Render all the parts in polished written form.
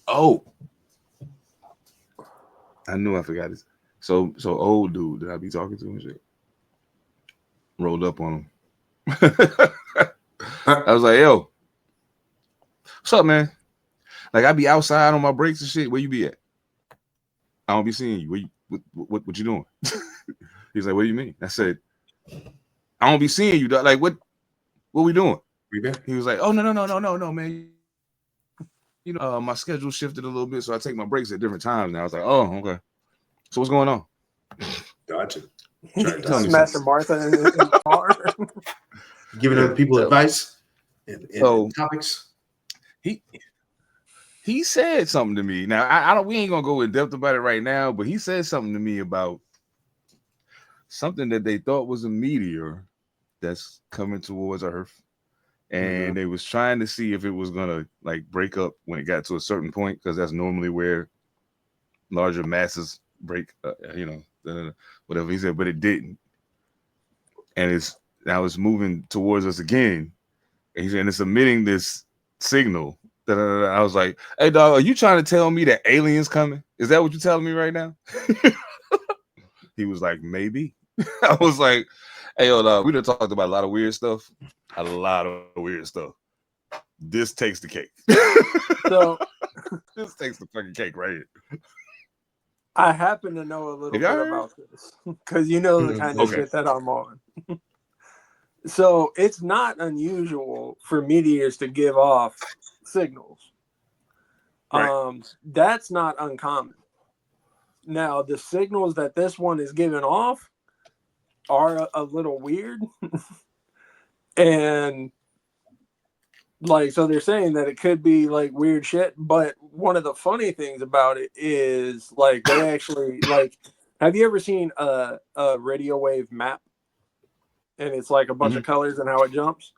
Oh, I knew I forgot this. So old dude that I be talking to and shit rolled up on him. I was like, yo, what's up, man? Like, I be outside on my breaks and shit. Where you be at? I don't be seeing you. Where you what you doing? He's like, what do you mean? I said, I don't be seeing you. Dog. Like, what we doing? He was like, oh, no, man. You know, my schedule shifted a little bit, so I take my breaks at different times now. I was like, oh, okay. So what's going on? Gotcha. Smashing Martha in the car. Giving other people advice and topics. He said something to me. Now I don't. We ain't gonna go in depth about it right now, but he said something to me about something that they thought was a meteor that's coming towards Earth, and they was trying to see if it was gonna like break up when it got to a certain point, because that's normally where larger masses break. Whatever he said, but it didn't, and now it's moving towards us again, and it's emitting this signal. I was like, hey, dog, are you trying to tell me that aliens coming? Is that what you're telling me right now? He was like, maybe. I was like, hey, yo, dog, we done talked about a lot of weird stuff. A lot of weird stuff. This takes the cake. So this takes the fucking cake right here. I happen to know a little bit about this because you know the kind of shit that I'm on. So it's not unusual for meteors to give off signals. Right. That's not uncommon. Now, the signals that this one is giving off are a little weird. And like, so they're saying that it could be like weird shit, but one of the funny things about it is like they actually like, have you ever seen a radio wave map? And it's like a bunch of colors and how it jumps.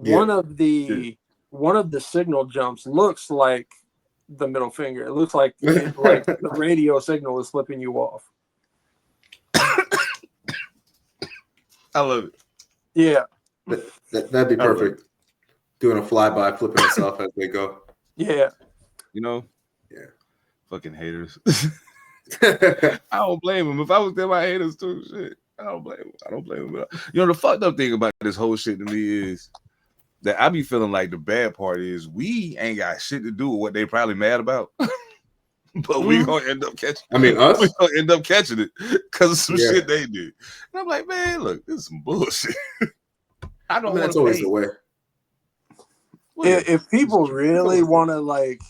Yeah. One of the signal jumps looks like the middle finger. It looks like the radio signal is flipping you off. I love it. Yeah. That'd be perfect. Doing a flyby, flipping us off as they go. Yeah. You know? Yeah. Fucking haters. I don't blame them. If I was there, my haters too. Shit. I don't blame them. You know, the fucked up thing about this whole shit to me is that I be feeling like the bad part is we ain't got shit to do with what they probably mad about. But we gonna end up catching. I mean, us. We gonna end up catching it because of some shit they did. And I'm like, man, look, this is some bullshit. I don't. That's always the way. If people really want to like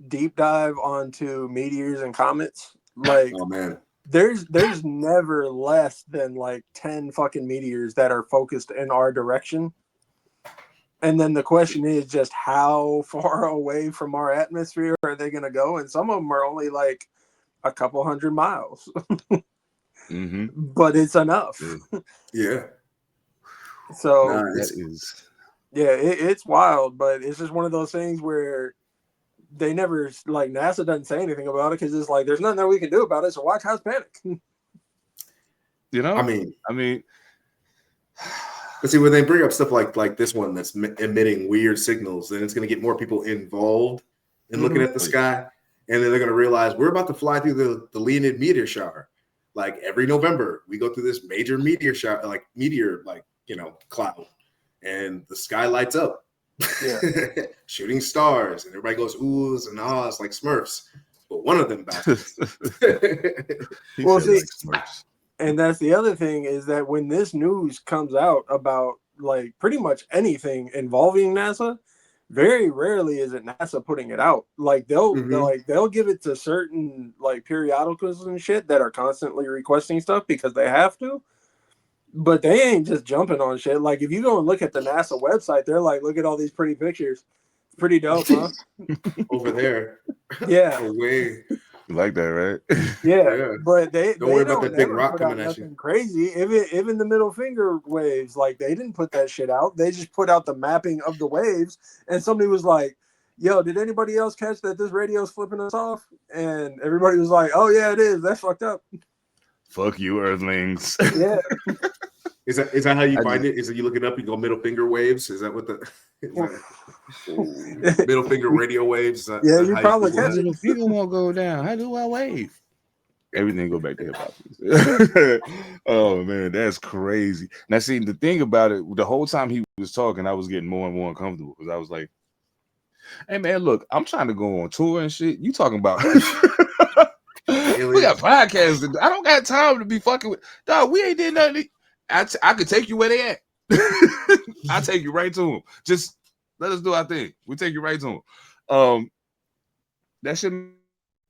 deep dive onto meteors and comets, like, oh man, there's never less than like 10 fucking meteors that are focused in our direction. And then the question is just how far away from our atmosphere are they going to go? And some of them are only like a couple 100 miles. But it's enough. Yeah. So that is it's wild, but it's just one of those things where they never, like, NASA doesn't say anything about it because it's like there's nothing that we can do about it, so why cause panic? You know? I mean but see, when they bring up stuff like this one that's emitting weird signals, then it's going to get more people involved in looking at the sky, and then they're going to realize we're about to fly through the Leonid meteor shower. Like every November, we go through this major meteor shower, cloud, and the sky lights up, shooting stars, and everybody goes oohs and ahs like Smurfs. But one of them bounces. Well, see, and that's the other thing is that when this news comes out about like pretty much anything involving NASA, very rarely is it NASA putting it out. Like they'll give it to certain like periodicals and shit that are constantly requesting stuff because they have to. But they ain't just jumping on shit. Like if you go and look at the NASA website, they're like, look at all these pretty pictures. It's pretty dope, huh? Over there. Yeah. Away. You like that, right? Yeah. But they don't worry about that big rock coming at you. Crazy. Even the middle finger waves, like they didn't put that shit out. They just put out the mapping of the waves. And somebody was like, yo, did anybody else catch that this radio's flipping us off? And everybody was like, oh yeah, it is. That's fucked up. Fuck you, Earthlings. Yeah. Is that how you find it? Is it you look it up, you go middle finger waves? Is that what the middle finger radio waves? Yeah, you probably My catch little finger won't go down. How do I wave? Everything go back to hip hop. Oh man, that's crazy. Now, see, the thing about it, the whole time he was talking, I was getting more and more uncomfortable because I was like, "Hey man, look, I'm trying to go on tour and shit. You talking about?" We got podcasts. I don't got time to be fucking with. Dog, we ain't did nothing. I could take you where they at. I'll take you right to them. Just let us do our thing. We take you right to them. That shit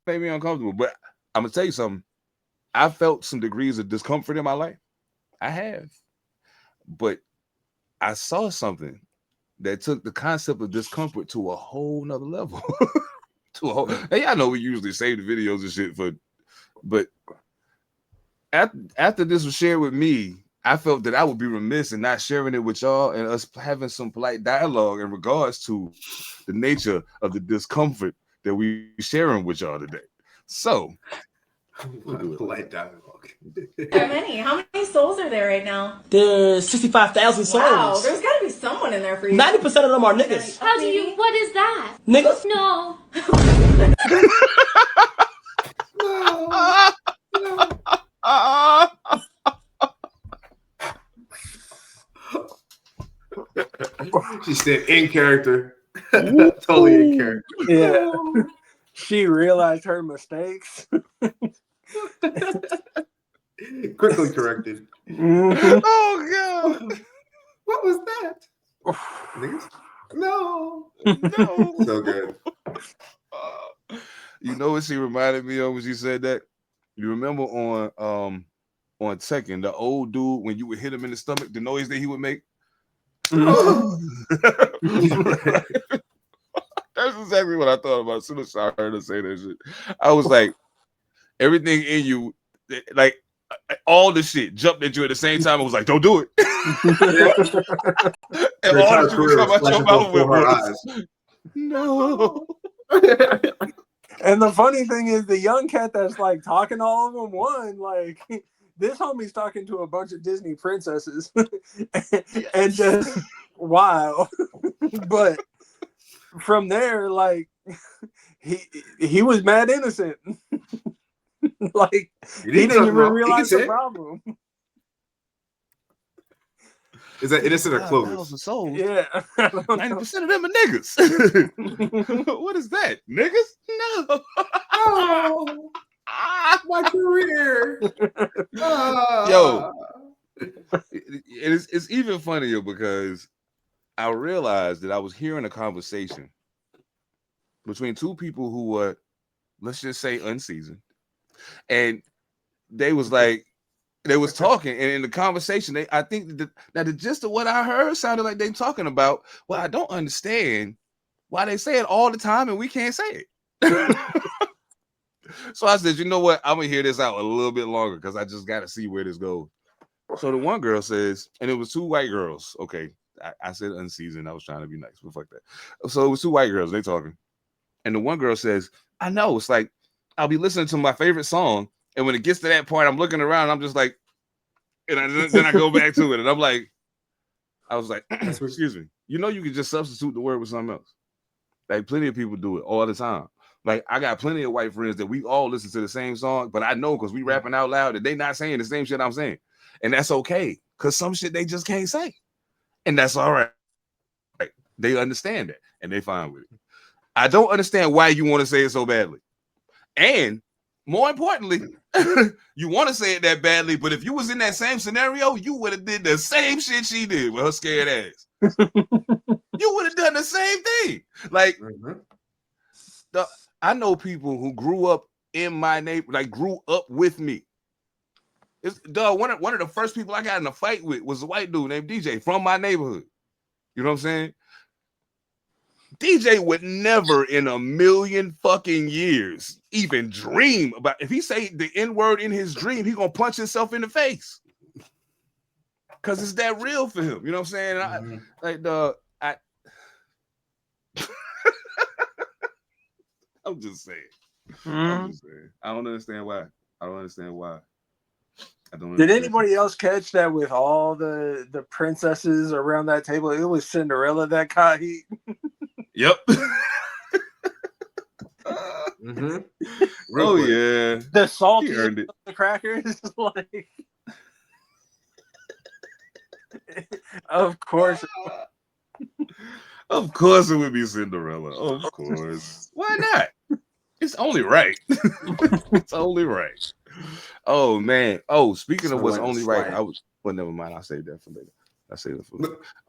made me uncomfortable. But I'm gonna tell you something. I felt some degrees of discomfort in my life. I have. But I saw something that took the concept of discomfort to a whole nother level. To a whole. Now, y'all know we usually save the videos and shit but after this was shared with me, I felt that I would be remiss in not sharing it with y'all and us having some polite dialogue in regards to the nature of the discomfort that we sharing with y'all today. So, polite dialogue. How many souls are there right now? There's 65,000 souls. Wow, there's got to be someone in there for you. 90% of them are niggas. How do you? What is that? Niggas? No. She said in character. Totally in character. Yeah. She realized her mistakes. Quickly corrected. Mhm. oh god. What was that? Niggas? No. So good. You know what she reminded me of when she said that? You remember on Tekken, the old dude, when you would hit him in the stomach, the noise that he would make? That's exactly what I thought about as soon as I heard her say that shit. I was like, everything in you, like all the shit jumped at you at the same time. I was like, don't do it. And Your all entire that you could career come out your flashing mouth with before her was, eyes. no. And the funny thing is, the young cat that's like talking to all of them won. Like, this homie's talking to a bunch of Disney princesses, and just wow. But from there, like, he was mad innocent. Like, he didn't even realize the problem. Is that innocent or clueless? Souls. Yeah, 90% of them are niggas. What is that? Niggas? No. Oh, my career. Yo, it's even funnier because I realized that I was hearing a conversation between two people who were, let's just say, unseasoned, and they was talking, and in the conversation, I think that the gist of what I heard sounded like they talking about, well, I don't understand why they say it all the time and we can't say it. So I said, you know what? I'm gonna hear this out a little bit longer because I just got to see where this goes. So the one girl says, and it was two white girls. Okay, I said unseasoned. I was trying to be nice, but fuck that. So it was two white girls. They talking, and the one girl says, I know. It's like I'll be listening to my favorite song, and when it gets to that point, I'm looking around. And I'm just like, and then I go back to it, and I'm like, I was like, excuse me. You know, you can just substitute the word with something else. Like plenty of people do it all the time. Like I got plenty of white friends that we all listen to the same song, but I know because we rapping out loud that they not saying the same shit I'm saying, and that's okay because some shit they just can't say, and that's all right. They understand that and they fine with it. I don't understand why you want to say it so badly, and more importantly, you want to say it that badly. But if you was in that same scenario, you would have did the same shit she did with her scared ass. You would have done the same thing. Like I know people who grew up in my neighborhood, like grew up with me. One of the first people I got in a fight with was a white dude named DJ from my neighborhood. You know what I'm saying? DJ would never in a million fucking years even dream about if he say the N-word in his dream, he gonna punch himself in the face. Cause it's that real for him. You know what I'm saying? I'm just saying. I'm just saying. I don't understand why. Did anybody else catch that with all the princesses around that table? It was Cinderella that caught heat. Yep. Oh quick. Yeah, the salty earned it. The crackers, like, of course, of course it would be Cinderella. Of course, why not? It's only right. It's only right. Oh man. Oh, speaking of what's only right, well, never mind. I'll save that for later.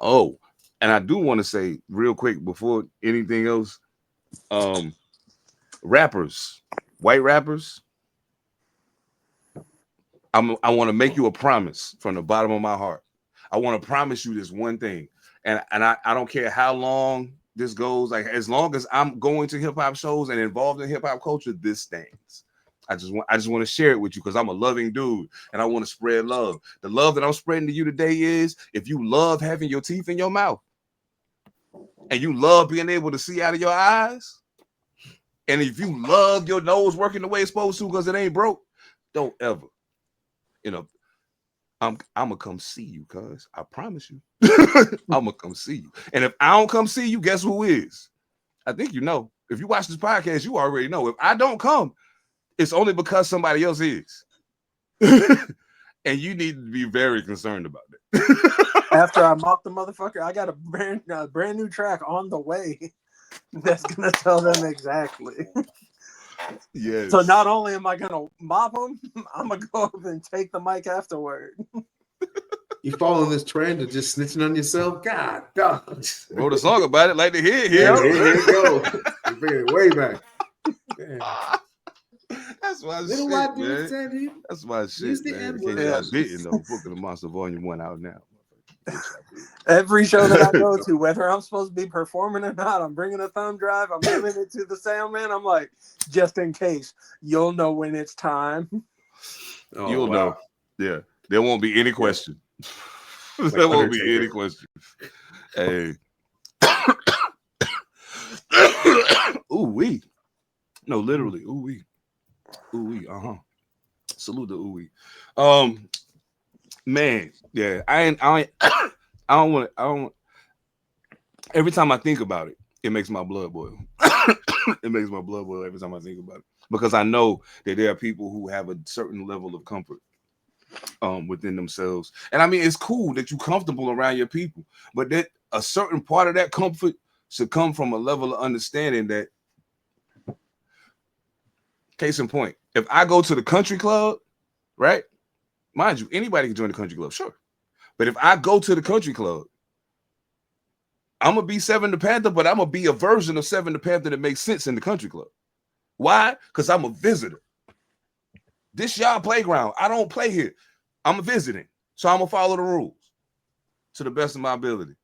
Oh, and I do want to say real quick before anything else, rappers, white rappers, I want to make you a promise from the bottom of my heart. I want to promise you this one thing, and I don't care how long this goes. Like, as long as I'm going to hip hop shows and involved in hip hop culture, this stands. I just want to share it with you because I'm a loving dude and I want to spread love. The love that I'm spreading to you today is, if you love having your teeth in your mouth and you love being able to see out of your eyes, and if you love your nose working the way it's supposed to because it ain't broke, don't ever, I'm gonna come see you, cuz I promise you. I'm gonna come see you. And if I don't come see you, guess who is? I think you know. If you watch this podcast, you already know. If I don't come, it's only because somebody else is. And you need to be very concerned about it. After I mock the motherfucker, I got a brand new track on the way that's gonna tell them exactly. Yes. So not only am I gonna mop them, I'm gonna go up and take the mic afterward. You following this trend of just snitching on yourself? God, dog. Wrote a song about it, like the hit here. Yeah, here you go. You're bringing it way back. That's my Little shit, white man. That's my shit, man. In case y'all didn't know, Book of the Monster Volume 1 out now. Every show that I go to, whether I'm supposed to be performing or not, I'm bringing a thumb drive, I'm giving it to the sound man. I'm like, just in case, you'll know when it's time. You'll know. Yeah. There won't be any question. There won't be any question. Hey. Ooh wee. No, literally. Ooh wee. Ooh wee. Salute to ooh wee. Man, yeah. I don't. Every time I think about it, it makes my blood boil. It makes my blood boil every time I think about it, because I know that there are people who have a certain level of comfort within themselves. And I mean, it's cool that you're comfortable around your people, but that a certain part of that comfort should come from a level of understanding that, case in point, if I go to the country club, right? Mind you, anybody can join the country club, sure. But if I go to the country club, I'm going to be Seven Da Pantha, but I'm going to be a version of Seven Da Pantha that makes sense in the country club. Why? Because I'm a visitor. This y'all playground. I don't play here. I'm a visiting. So I'm going to follow the rules to the best of my ability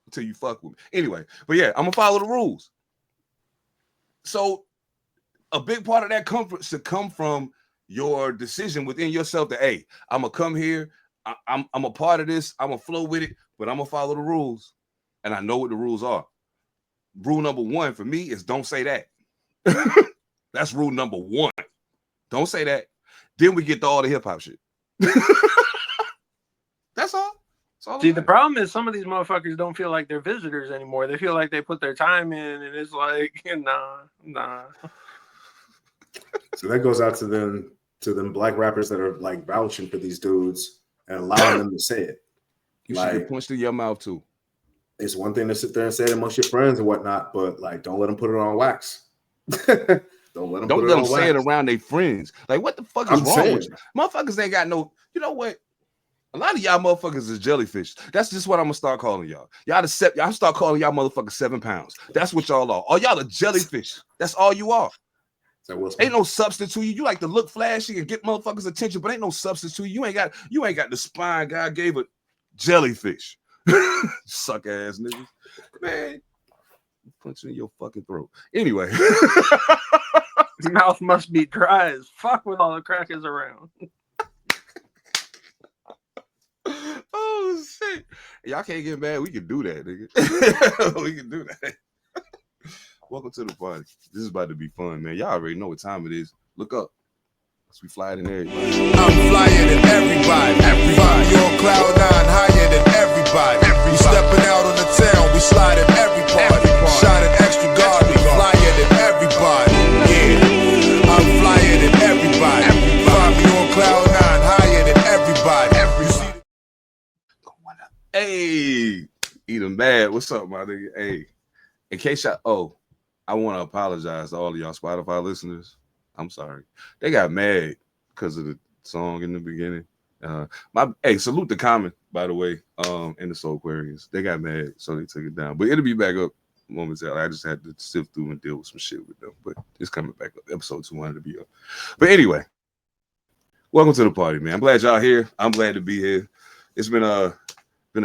until you fuck with me. Anyway, but yeah, I'm going to follow the rules. So a big part of that comfort should come from your decision within yourself that, hey, I'm going to come here. I'm a part of this. I'm going to flow with it, but I'm going to follow the rules. And I know what the rules are. Rule number 1 for me is don't say that. That's rule number 1. Don't say that. Then we get to all the hip hop shit. That's all. See, the problem is some of these motherfuckers don't feel like they're visitors anymore. They feel like they put their time in, and it's like, nah. So that goes out to them black rappers that are like vouching for these dudes and allowing them to say it. You should get punched in your mouth too. It's one thing to sit there and say it amongst your friends and whatnot, but like, don't let them put it on wax. Don't let them say it around their friends. Like, what the fuck is wrong with you? Motherfuckers ain't got no. You know what? A lot of y'all motherfuckers is jellyfish. That's just what I'm gonna start calling y'all. Y'all start calling y'all motherfuckers 7 pounds. That's what y'all are. Oh, y'all are jellyfish. That's all you are. Ain't no substance to you. You like to look flashy and get motherfuckers' attention, but ain't no substance to you. You ain't got the spine God gave a jellyfish. Suck ass niggas. Man, punch you in your fucking throat. Anyway. Mouth must be dry as fuck with all the crackers around. Oh shit. Y'all can't get mad. We can do that, nigga. We can do that. Welcome to the party. This is about to be fun, man. Y'all already know what time it is. Look up. because we fly than everybody. I'm flyer than everybody. Everybody on cloud 9, higher than everybody. We stepping out on the town, we slide in every party. Shot an extra guard, we flyer than everybody. Yeah, I'm flyer than everybody. Find me on cloud 9, higher than everybody. Hey, Edom Mad, what's up, my nigga? Hey, in case I want to apologize to all of y'all Spotify listeners. I'm sorry. They got mad because of the song in the beginning. Salute the comment, by the way, in the Soul Aquarius. They got mad, so they took it down. But it'll be back up momentarily. I just had to sift through and deal with some shit with them. But it's coming back up. Episode 200 to be up. But anyway, welcome to the party, man. I'm glad y'all here. I'm glad to be here. It's been a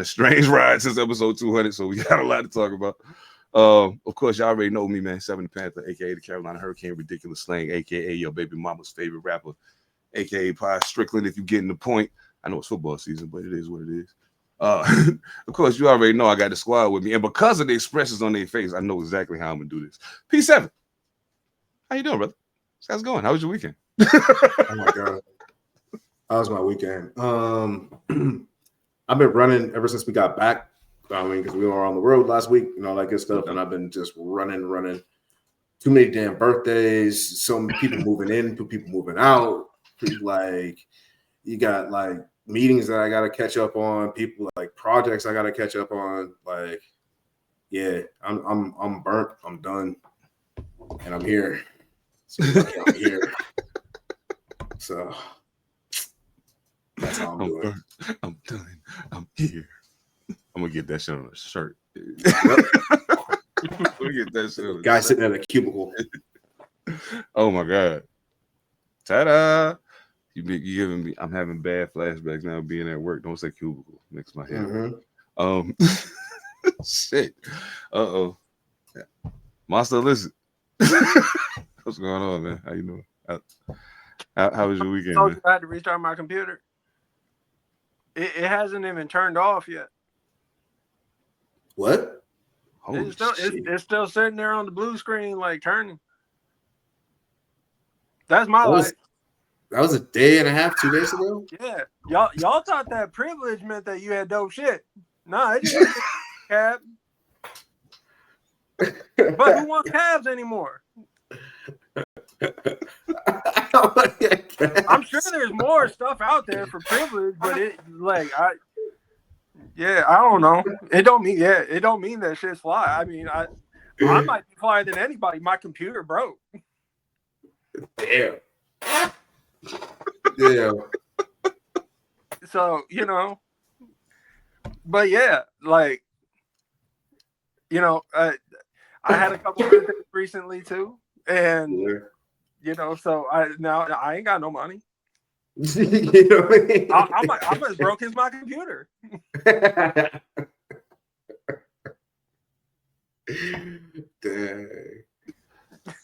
strange ride since episode 200, so we got a lot to talk about. Of course, y'all already know me, man. Seven Da Pantha, aka the Carolina Hurricane, Ridiculous Slang, aka your baby mama's favorite rapper, aka Pie Strickland. If you getting the point, I know it's football season, but it is what it is. Of course, you already know I got the squad with me, and because of the expressions on their face, I know exactly how I'm gonna do this. P7, how you doing, brother? How's it going? How was your weekend? Oh my god, how was my weekend? I've been running ever since we got back. I mean, because we were on the road last week and all that good stuff, and I've been just running. Too many damn birthdays, so many people moving in, people moving out. Like, you got like meetings that I gotta catch up on, people like projects I gotta catch up on. Like, yeah, I'm burnt, I'm done, and I'm here. So I'm here. So that's how I'm doing. Burnt, I'm done. I'm here. I'm gonna get that shit on a shirt. Yep. I'm gonna get that shit on a guy shirt. sitting at a cubicle. Oh my god. Ta-da! You giving me? I'm having bad flashbacks now. Being at work. Don't say cubicle. Makes my head. Shit. Uh-oh. Monster Elicit. What's going on, man? How you doing? How was your weekend, man? I had to restart my computer. It hasn't even turned off yet. What? It's still sitting there on the blue screen, like turning. That's my life. That was a day and a half, 2 days ago. Yeah, y'all thought that privilege meant that you had dope shit. Nah, it just cab. But who wants cabs anymore? I'm sure there's more stuff out there for privilege, but I don't know. It don't mean that shit's fly. I mean, I might be flyer than anybody. My computer broke. Damn. Yeah. So, but yeah, like, I had a couple of things recently too, and so I ain't got no money. You know what I mean? I'm as broke as my computer. Dang.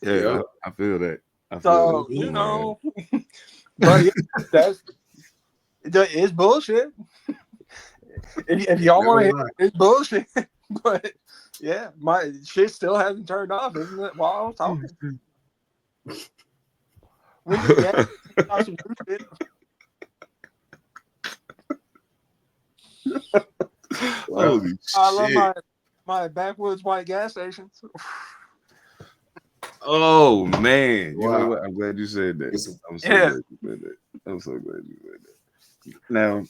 Yeah, I feel that. But yeah, it's bullshit. If y'all want to hear it's bullshit. But yeah, my shit still hasn't turned off, isn't it? While I was talking. Holy shit. I love my backwoods white gas stations. Oh man. You Wow. know what? I'm glad you said that. I'm so glad you said that. I'm so glad you said that. Now,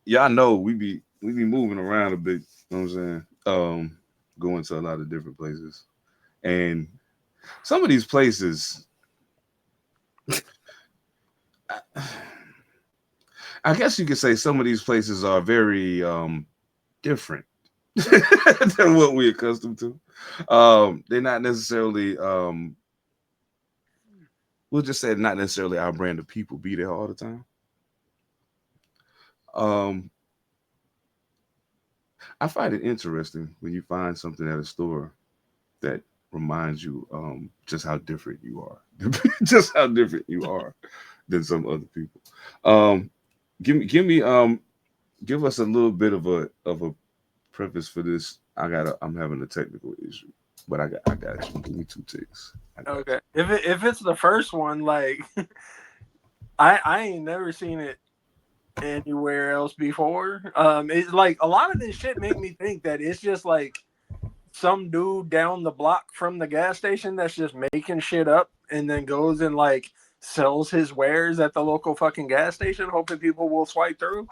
y'all know we be moving around a bit, you know what I'm saying? Going to a lot of different places. And some of these places, I guess you could say some of these places are very different than what we're accustomed to. They're not necessarily, we'll just say not necessarily our brand of people be there all the time. I find it interesting when you find something at a store that reminds you just how different you are, just how different you are than some other people. Give us a little bit of a preface for this. I'm having a technical issue, but I got you. Give me 2 ticks. Okay. If it's the first one, like I ain't never seen it anywhere else before. It's like a lot of this shit make me think that it's just like some dude down the block from the gas station that's just making shit up and then goes and like sells his wares at the local fucking gas station, hoping people will swipe through.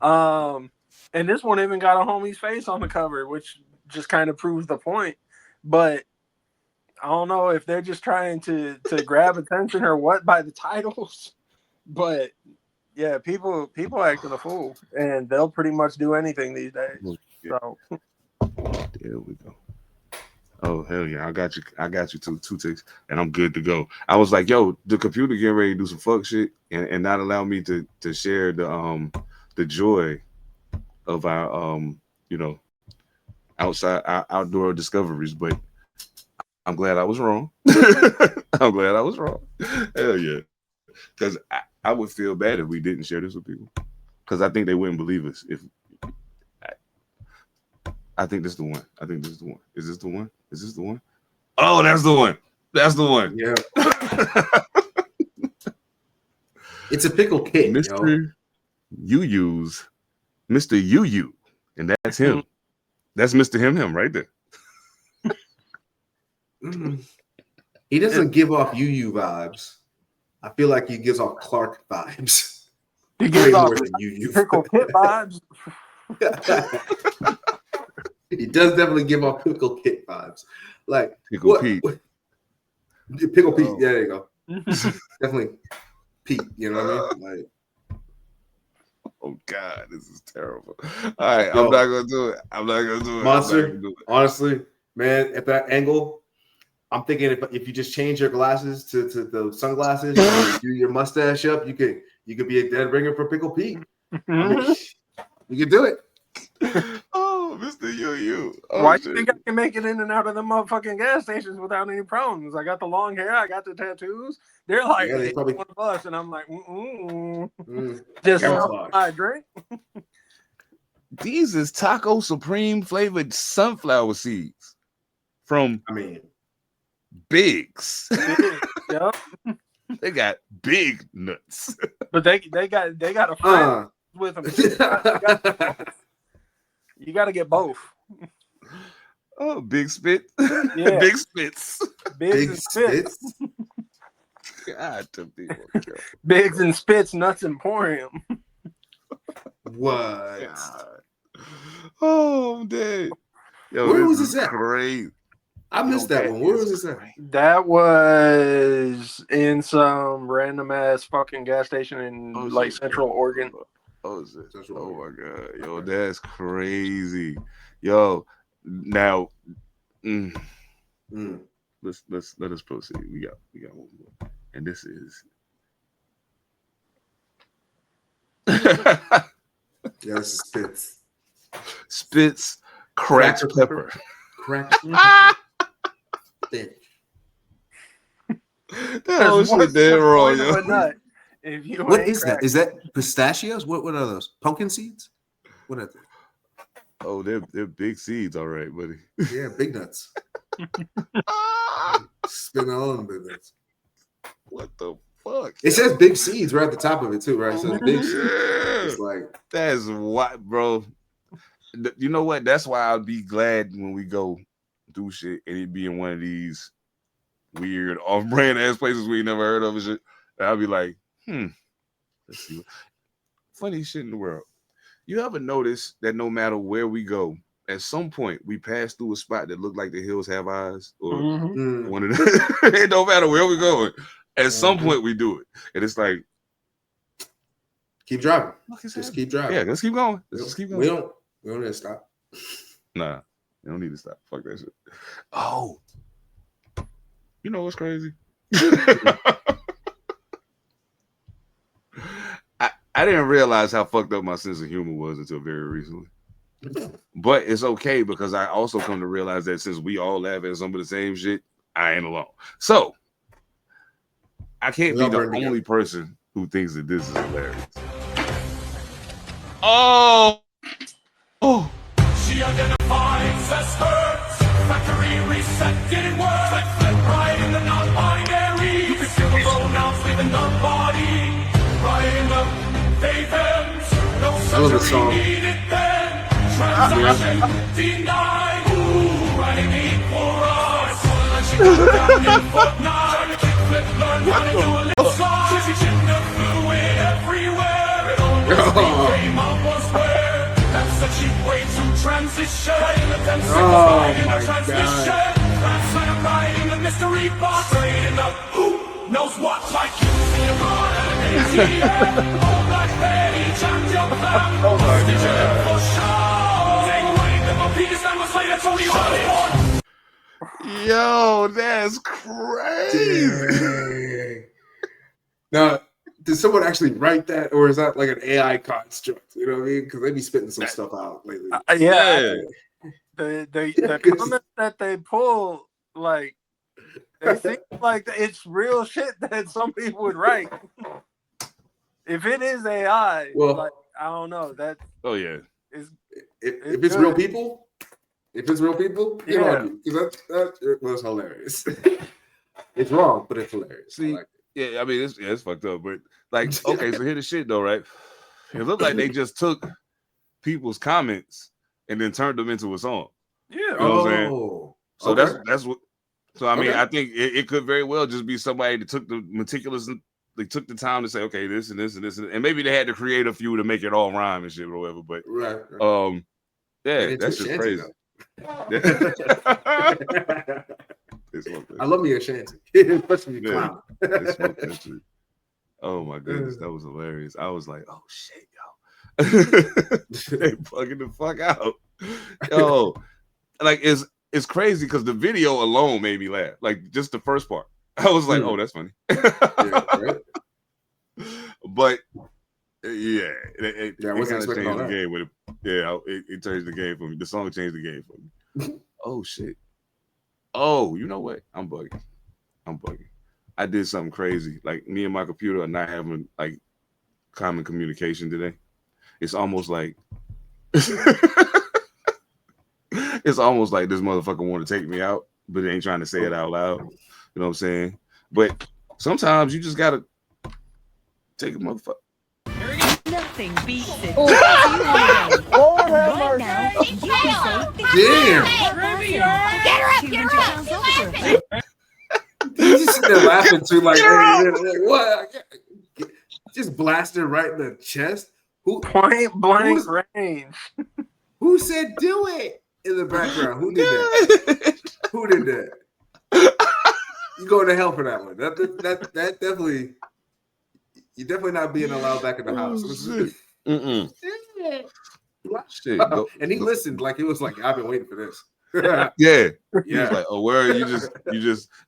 And this one even got a homie's face on the cover, which just kind of proves the point. But I don't know if they're just trying to grab attention or what by the titles. But yeah, people acting a fool, and they'll pretty much do anything these days. So there we go. Oh hell yeah, I got you two ticks, and I'm good to go. I was like, yo, the computer getting ready to do some fuck shit and not allow me to share the joy of our outdoor discoveries, but I'm glad I was wrong. I'm glad I was wrong. Hell yeah. Because I would feel bad if we didn't share this with people. Because I think they wouldn't believe us. I think this is the one. I think this is the one. Is this the one? Is this the one? Oh, that's the one. That's the one. Yeah. It's a pickle kit, Mr. You-Use. Mr. You-You. And that's him. That's Mr. Him right there. He doesn't give off you vibes. I feel like he gives off Clark vibes. He gives off pickle kit vibes. He does definitely give off pickle kit vibes. Like Pickle Pete. Pickle Pete. Yeah, there you go. Definitely Pete. You know what I mean? Like, oh God, this is terrible. All right, I'm not gonna do it. I'm not gonna do it. Monster. Honestly, man, at that angle, I'm thinking if you just change your glasses to the sunglasses, and do your mustache up, you could be a dead ringer for Pickle Pete. I mean, you could do it. Oh, Mr. You. Oh, why do you think I can make it in and out of the motherfucking gas stations without any problems? I got the long hair, I got the tattoos. They're like, yeah, they probably one of us, and I'm like, just my drink. These is Taco Supreme flavored sunflower seeds from Biggs. Yep. They got big nuts, but they got a friend with them. You got to get both. Oh, big spit. Yeah. Big spits. Big spits. God, to be Biggs and Spits Nuts Emporium. What? God. Oh, I'm dead. Yo, where was this at? Great. I missed that one. Where was this at? That was in some random ass fucking gas station in Central Oregon. Oh my God. Yo, that's crazy. Yo, now let us proceed. We got one more. And this is this is Spitz. Spitz cracked pepper. Cracked pepper. That shit dead wrong, yo. What is that? Is that pistachios? What are those? Pumpkin seeds? What are they? Oh, they're big seeds, all right, buddy. Yeah, big nuts. Spin on big nuts. What the fuck? It says big seeds right at the top of it too, right? It says big seeds. It's like that's what, bro. You know what? That's why I'll be glad when we go do shit and it be in one of these weird off-brand ass places we never heard of and shit. And I'll be like, let's see. Funny shit in the world. You ever notice that no matter where we go, at some point we pass through a spot that look like the hills have eyes, or one of them. It don't matter where we're going. At some point we do it, and it's like, keep driving. Just keep driving. Yeah, let's keep going. Let's just keep going. We don't need to stop. Nah, you don't need to stop. Fuck that shit. Oh, you know what's crazy? I didn't realize how fucked up my sense of humor was until very recently. But it's okay because I also come to realize that since we all laugh at some of the same shit, I ain't alone. So I can't be the only person who thinks that this is hilarious. Oh. She identifies as hers. Factory reset, getting worse. Like flip right in the non-binary. You can feel the pronouns with the non-body. love the song. Knows what like you see a Yo, that's crazy. Now, did someone actually write that, or is that like an AI construct? You know what I mean? Because they be spitting some stuff out lately. Yeah. The comments that they pull, like, they seem like it's real shit that some people would write. If it is AI, well, like, I don't know. That if it's real people, you know, because that was hilarious. It's wrong, but it's hilarious. See, yeah, I mean, it's fucked up, but like, okay, so here's the shit though, right? It looked like they just took people's comments and then turned them into a song. Yeah. You know what I'm saying? So okay. that's what. So I mean, I think it could very well just be somebody that took the meticulous. They took the time to say, okay, this and this and this, and maybe they had to create a few to make it all rhyme and shit or whatever. But yeah, that's just crazy. I love me a shanty, especially a clown. Oh my goodness, that was hilarious. I was like, oh shit, yo, they bugging the fuck out, yo. Like it's crazy because the video alone made me laugh. Like just the first part, I was like, oh, that's funny. Yeah, right? But yeah, it kind of changed the game with it. Yeah, it changed the game for me. The song changed the game for me. Oh shit. Oh, you know what? I'm bugging. I did something crazy. Like me and my computer are not having like common communication today. It's almost like it's almost like this motherfucker want to take me out, but they ain't trying to say it out loud. You know what I'm saying? But sometimes you just gotta take a motherfucker. Nothing beats it. Lord have Right mercy. now, you can say Damn. Get her up. He's just sitting there laughing too, like what? Just blasted right in the chest. Point blank range. Who said do it in the background? Who did that? Who did that? You going to hell for that one. That definitely. You're definitely not being allowed back in the house. Shit, and he listened like he was like, I've been waiting for this. Yeah. He was like, oh, word, you just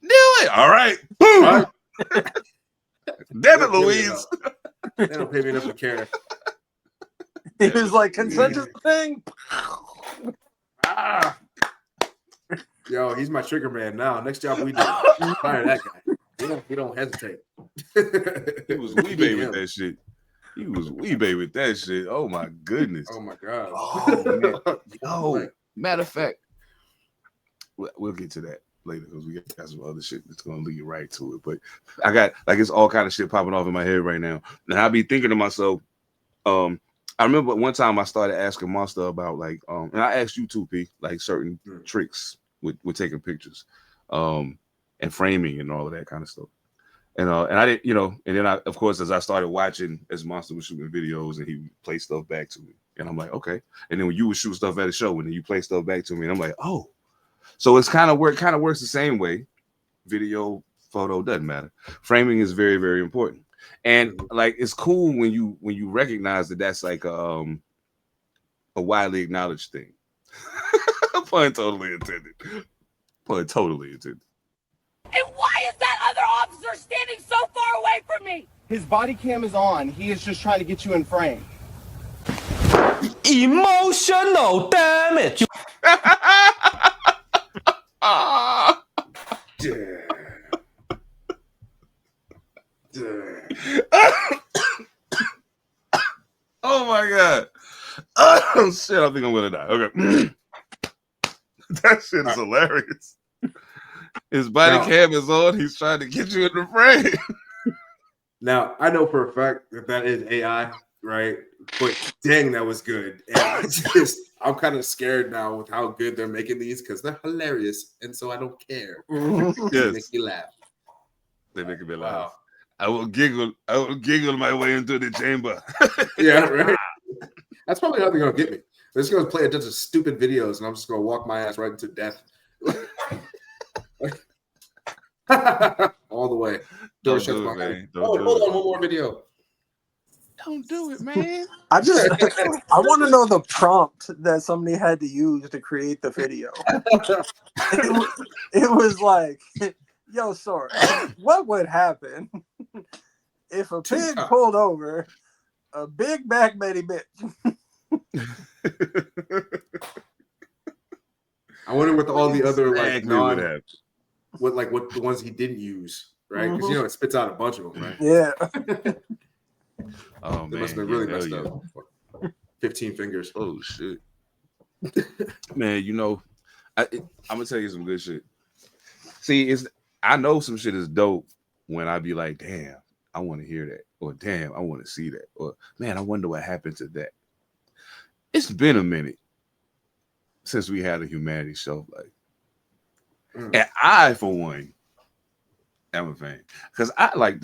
do it. All right. Boom. Damn it, Louise. They don't pay me enough to care. He was like, consensus thing. Yo, he's my trigger man now. Next job we do, fire that guy. He don't hesitate. He was Weebay with that shit. Oh my goodness. Oh my god. Oh man. Yo, matter of fact, we'll get to that later because we got some other shit that's gonna lead right to it. But I got like it's all kind of shit popping off in my head right now, and I be thinking to myself. I remember one time I started asking Monster about like, and I asked you too, P, like certain tricks with taking pictures, and framing and all of that kind of stuff. And I didn't, and then of course, as I started watching as Monster was shooting videos and he would play stuff back to me. And I'm like, okay. And then when you would shoot stuff at a show and then you play stuff back to me, and I'm like, oh. So it kind of works the same way. Video, photo, doesn't matter. Framing is very, very important. And like it's cool when you recognize that that's like a widely acknowledged thing. Pun totally intended. And why is that other officer standing so far away from me? His body cam is on. He is just trying to get you in frame. Emotional damage. Oh my god. Oh shit, I think I'm gonna die. Okay. That shit is hilarious. His body cam is on. He's trying to get you in the frame. Now, I know for a fact that is AI, right? But dang, that was good. And I'm kind of scared now with how good they're making these because they're hilarious, and so I don't care. They make me laugh. They make me laugh. I will giggle my way into the chamber. Yeah, right. That's probably how they're gonna get me. They're just gonna play a bunch of stupid videos, and I'm just gonna walk my ass right into death. All the way. Door shuts behind me. Hold on, one more video. Don't do it, man. I want to know the prompt that somebody had to use to create the video. It was like, yo, sorry, what would happen if a pig pulled over a big back Betty bitch? I wonder what all the other like what the ones he didn't use, right? Because you know it spits out a bunch of them, right? Yeah. Oh man, they must have been really messed up. 15 fingers. Oh shit, man. You know, I'm gonna tell you some good shit. See, I know some shit is dope when I be like, damn, I want to hear that, or damn, I want to see that, or man, I wonder what happened to that. It's been a minute since we had a humanity show, like, and I, for one, am a fan because I like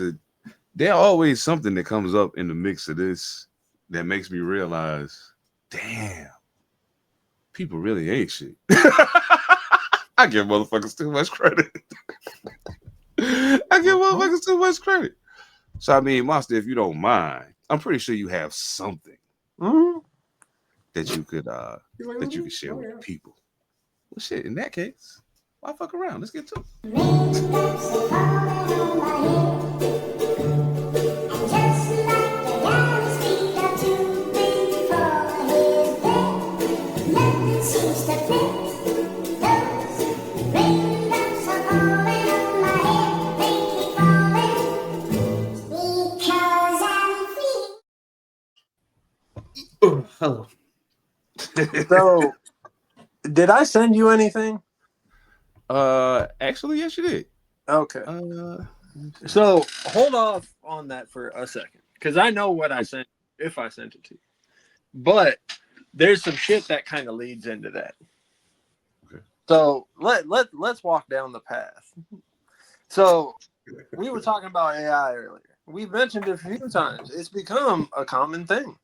there's always something that comes up in the mix of this that makes me realize, damn, people really ain't shit. I give motherfuckers too much credit. So I mean, Monster, if you don't mind, I'm pretty sure you have something that you could share with people. Well, shit. In that case, why fuck around? Let's get to it. Hello. So, did I send you anything? Actually, yes, you did. Okay. So hold off on that for a second, because I know what I sent if I sent it to you. But there's some shit that kind of leads into that. Okay. So let's walk down the path. So we were talking about AI earlier. We mentioned it a few times. It's become a common thing.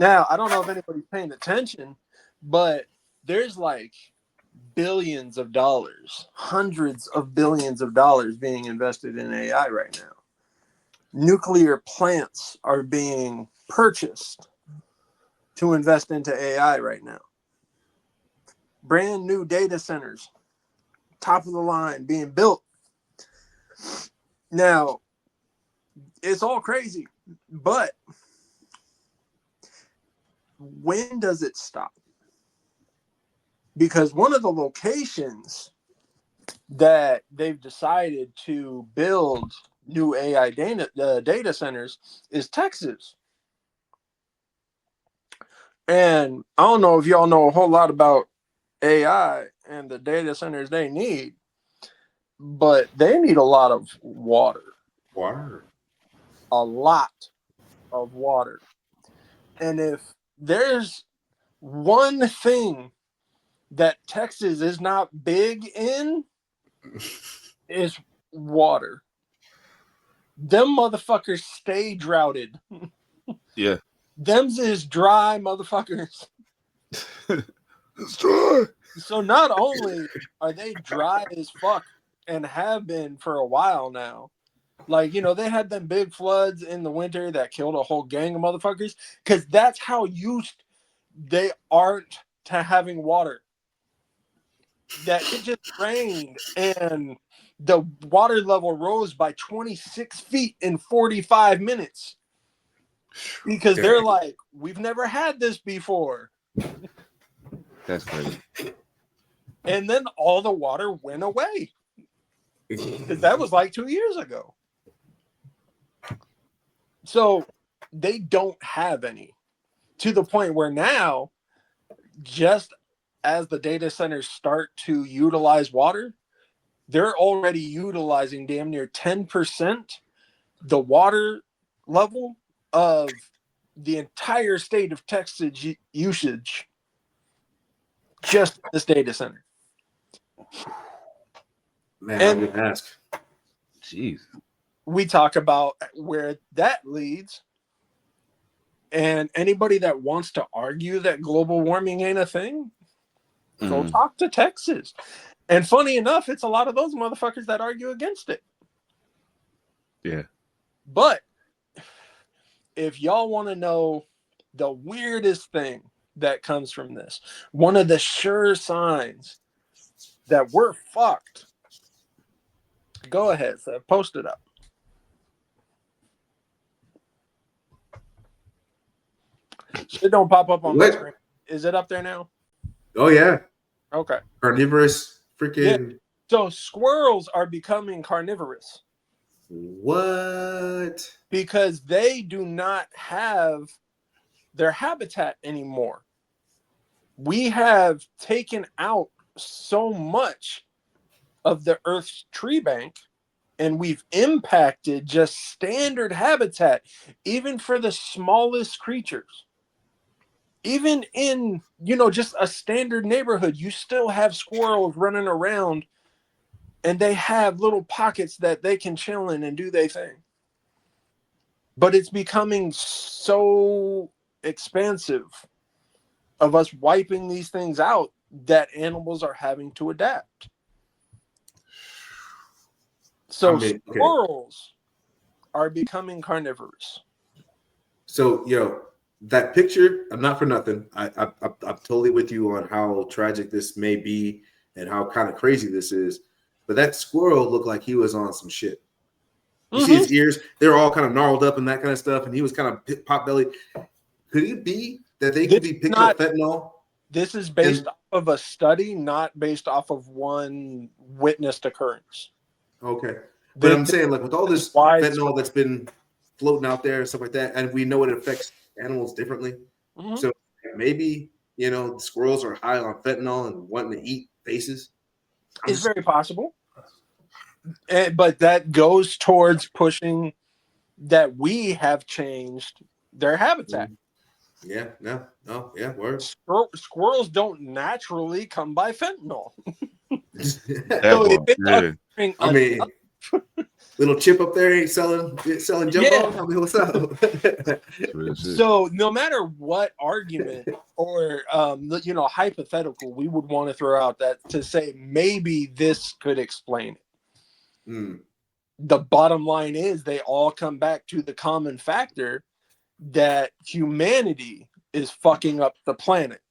Now, I don't know if anybody's paying attention, but there's like billions of dollars, hundreds of billions of dollars being invested in AI right now. Nuclear plants are being purchased to invest into AI right now. Brand new data centers, top of the line, being built. Now, it's all crazy, but when does it stop? Because one of the locations that they've decided to build new AI data centers is Texas. And I don't know if y'all know a whole lot about AI and the data centers they need, but they need a lot of water. A lot of water. And if there's one thing that Texas is not big in, is water. Them motherfuckers stay droughted. Yeah. Them's is dry motherfuckers. It's dry. So not only are they dry as fuck and have been for a while now, like, you know, they had them big floods in the winter that killed a whole gang of motherfuckers because that's how used they aren't to having water. That it just rained and the water level rose by 26 feet in 45 minutes because they're like, we've never had this before. That's crazy. And then all the water went away. That was like 2 years ago. So they don't have any, to the point where now, just as the data centers start to utilize water, they're already utilizing damn near 10% the water level of the entire state of Texas usage just this data center. Man, I didn't ask. Jeez. We talk about where that leads. And anybody that wants to argue that global warming ain't a thing, go talk to Texas. And funny enough, it's a lot of those motherfuckers that argue against it. Yeah. But if y'all want to know the weirdest thing that comes from this, one of the sure signs that we're fucked, go ahead, sir. Post it up. Shit don't pop up on my screen. Is it up there now? Oh, yeah. Okay. Carnivorous freaking. Yeah. So squirrels are becoming carnivorous. What? Because they do not have their habitat anymore. We have taken out so much of the Earth's tree bank, and we've impacted just standard habitat, even for the smallest creatures. Even in, just a standard neighborhood, you still have squirrels running around, and they have little pockets that they can chill in and do their thing. But it's becoming so expansive of us wiping these things out that animals are having to adapt. So squirrels are becoming carnivorous. So, that picture, I'm not for nothing. I'm totally with you on how tragic this may be and how kind of crazy this is. But that squirrel looked like he was on some shit. You see his ears, they're all kind of gnarled up and that kind of stuff. And he was kind of pot belly. Could it be that they could be picking up fentanyl? This is based off of a study, not based off of one witnessed occurrence. Okay. But I'm saying, like, with all this fentanyl that's been floating out there and stuff like that, and we know it affects animals differently. So maybe, the squirrels are high on fentanyl and wanting to eat faces. It's very possible. But that goes towards pushing that we have changed their habitat. Yeah, word. Squirrels don't naturally come by fentanyl. Little Chip up there ain't selling jumbo. Yeah. I mean, what's up? So no matter what argument or hypothetical we would want to throw out that to say maybe this could explain it. The bottom line is they all come back to the common factor that humanity is fucking up the planet.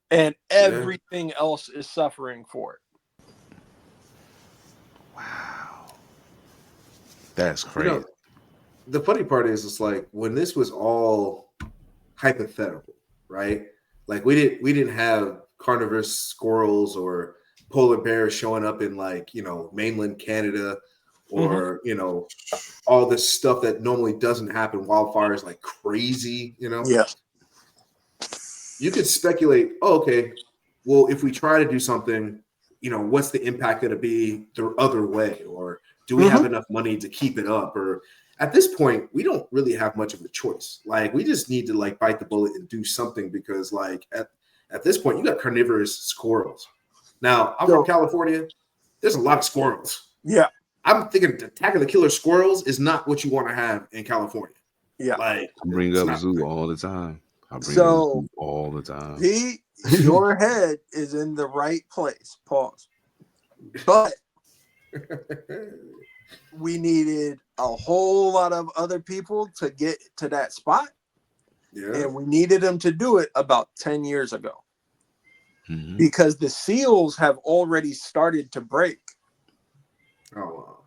And everything else is suffering for it. Wow. That's crazy. The funny part is, it's like when this was all hypothetical, right? Like we didn't have carnivorous squirrels or polar bears showing up in mainland Canada or all this stuff that normally doesn't happen, wildfires like crazy, Yeah. You could speculate, well, if we try to do something, what's the impact going to be the other way? Or do we have enough money to keep it up? Or at this point, we don't really have much of a choice. Like, we just need to bite the bullet and do something because at this point, you got carnivorous squirrels. Now, I'm from California. There's a lot of squirrels. Yeah. I'm thinking attacking the killer squirrels is not what you want to have in California. Yeah. I bring up zoo all the time. Pete, your head is in the right place. Pause. But we needed a whole lot of other people to get to that spot. Yeah. And we needed them to do it about 10 years ago. Because the seals have already started to break. Oh, wow.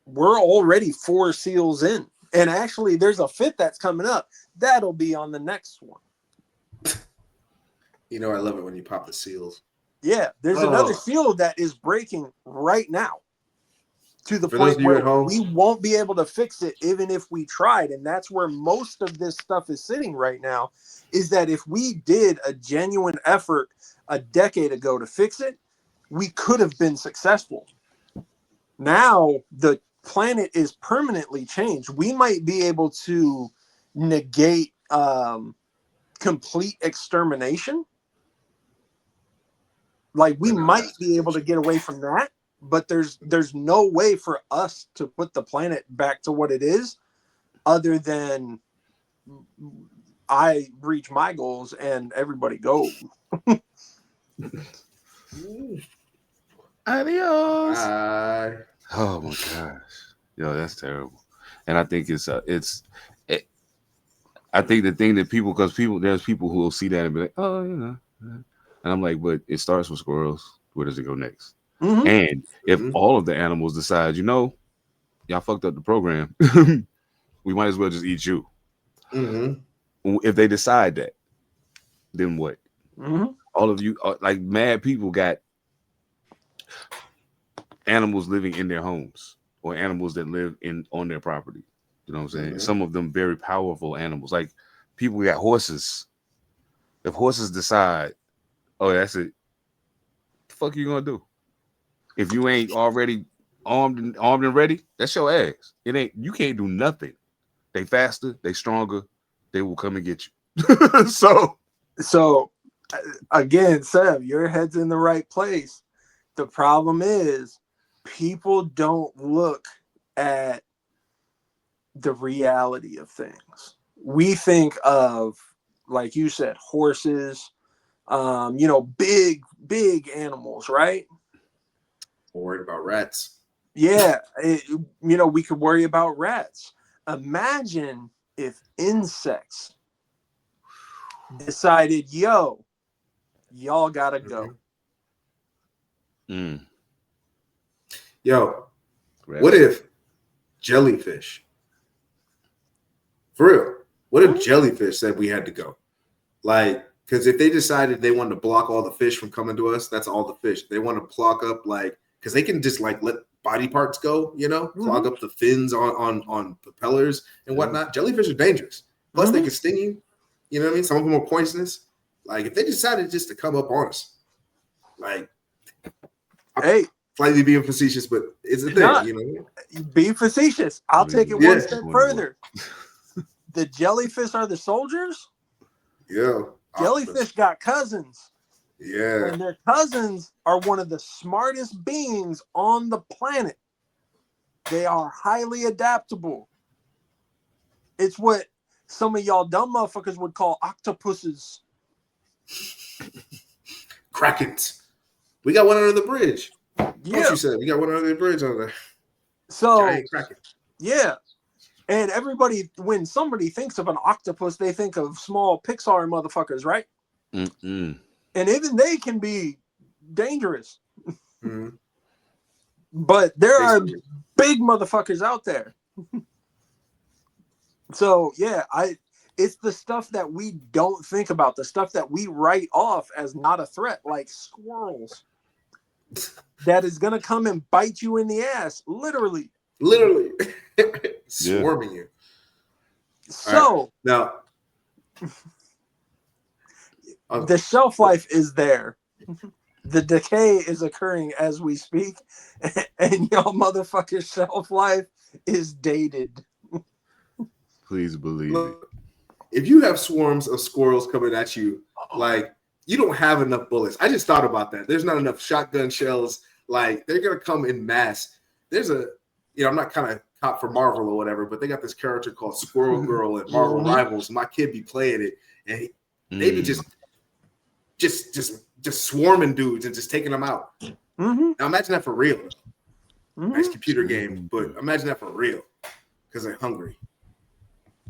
We're already 4 seals in. And actually, there's a 5th that's coming up. That'll be on the next one. I love it when you pop the seals. Yeah, there's another seal that is breaking right now. To the point where we won't be able to fix it even if we tried. And that's where most of this stuff is sitting right now, is that if we did a genuine effort a decade ago to fix it, we could have been successful. Now the planet is permanently changed. We might be able to negate complete extermination. Like we might be able to get away from that, but there's no way for us to put the planet back to what it is other than I reach my goals and everybody goes. Adios. Bye. Oh my gosh, yo, that's terrible. And I think I think the thing that there's people who will see that and be like, oh, you know, and I'm like, but it starts with squirrels. Where does it go next? Mm-hmm. And if all of the animals decide, you know, y'all fucked up the program, we might as well just eat you. Mm-hmm. If they decide that, then what? Mm-hmm. All of you, like mad people, got animals living in their homes or animals that live on their property. You know what I'm saying? Mm-hmm. Some of them very powerful animals. Like people got horses. If horses decide, oh, that's it, the fuck you gonna do? If you ain't already armed and ready, that's your ass. It ain't, you can't do nothing. They faster, they stronger, they will come and get you. So again, Seb, your head's in the right place. The problem is people don't look at the reality of things. We think of, like you said, horses, you know, big animals, right? Worried about rats. Yeah, you know, we could worry about rats. Imagine if insects decided, yo, y'all gotta go. Yo, what if jellyfish? For real, what if jellyfish said we had to go? Like, because if they decided they wanted to block all the fish from coming to us, that's all the fish. They want to clog up, like, because they can just like let body parts go, you know, clog up the fins on propellers and whatnot. Jellyfish are dangerous. Plus, they can sting you. You know what I mean? Some of them are poisonous. Like, if they decided just to come up on us, like, hey, slightly being facetious, but it's a thing, you know. Be facetious. I'll take it one step further. The jellyfish are the soldiers. Yeah. Jellyfish got cousins. Yeah. And their cousins are one of the smartest beings on the planet. They are highly adaptable. It's what some of y'all dumb motherfuckers would call octopuses. Krakens. We got one under the bridge. Yeah. What you said? We got one under the bridge over there. So, giant kraken. Yeah. And everybody, when somebody thinks of an octopus, they think of small Pixar motherfuckers, right? Mm-mm. And even they can be dangerous. But there are big motherfuckers out there. So, yeah, it's the stuff that we don't think about, the stuff that we write off as not a threat, like squirrels. That is going to come and bite you in the ass, literally. Swarming you. So right. Now the shelf life is there. The decay is occurring as we speak, and y'all motherfuckers' shelf life is dated. Please believe it. If you have swarms of squirrels coming at you, like, you don't have enough bullets. I just thought about that. There's not enough shotgun shells. Like, they're gonna come in mass. There's a, you know, I'm not kind of caught for Marvel or whatever, but they got this character called Squirrel Girl at Marvel Rivals. My kid be playing it, and they be just swarming dudes and just taking them out. Now imagine that for real. Nice computer game, but imagine that for real, because they're hungry.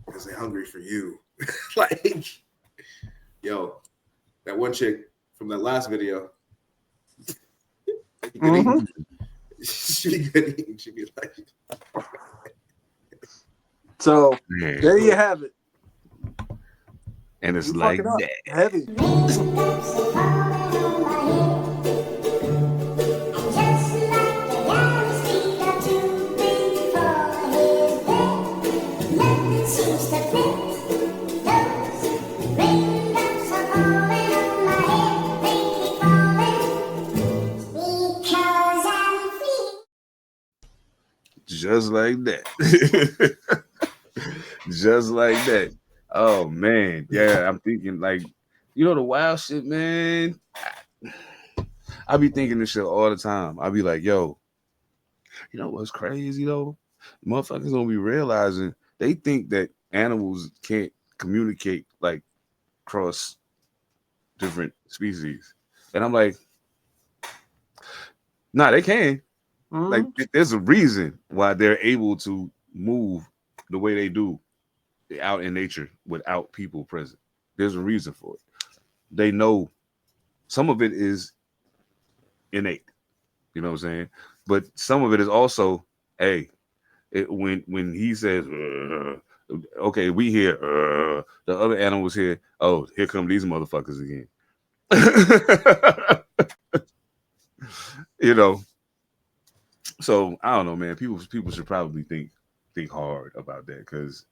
Because they're hungry for you. Like, yo, that one chick from that last video. She be good eating. She be like. So there you have it. And it's like that. Heavy. Just like that. Just like that. Oh man, yeah. I'm thinking like, the wild shit, man. I be thinking this shit all the time. I be like, yo, you know what's crazy though? Motherfuckers don't be realizing they think that animals can't communicate like across different species, and I'm like, nah, they can. Like, there's a reason why they're able to move the way they do out in nature without people present. There's a reason for it. They know some of it is innate, you know what I'm saying? But some of it is also, hey, when he says, okay, we hear, the other animals here, oh, here come these motherfuckers again. So I don't know, man. People should probably think hard about that, because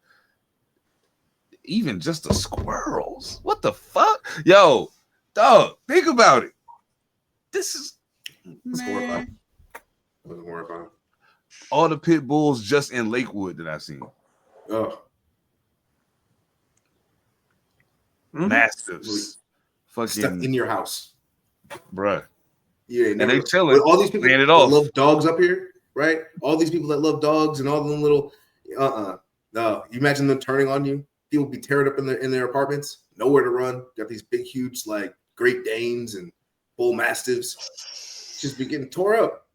even just the squirrels, what the fuck, yo, dog, think about it. This is Wasn't horrifying. All the pit bulls just in Lakewood that I've seen. Oh, mastiffs, fucking stuck in your house, bruh. Yeah, and they chilling. All these people that love dogs up here, right? All these people that love dogs and all them little, no. You imagine them turning on you? People be tearing up in their apartments, nowhere to run. Got these big, huge, like Great Danes and bull mastiffs, just be getting tore up.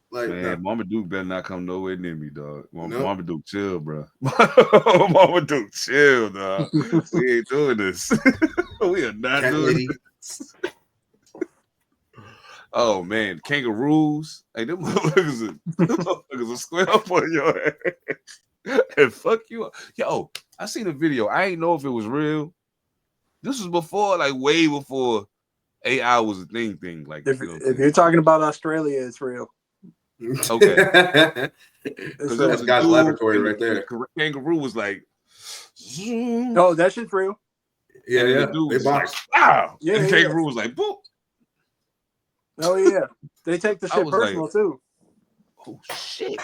Like, man, Mama Duke better not come nowhere near me, dog. Mama Duke, chill, bro. Mama Duke, chill, dog. We ain't doing this. We are not doing this. Oh man, kangaroos. Hey, them motherfuckers will square up on your ass and fuck you up. Yo, I seen a video. I ain't know if it was real. This was before, like way before AI was a thing. Like, if you're talking about Australia, it's real. Okay. Because that's God's laboratory right there. The kangaroo was like, oh, that shit's real. Yeah, The dude was like, wow. Yeah, and the kangaroo was like, boop. Oh yeah, they take the shit personal too. Oh shit,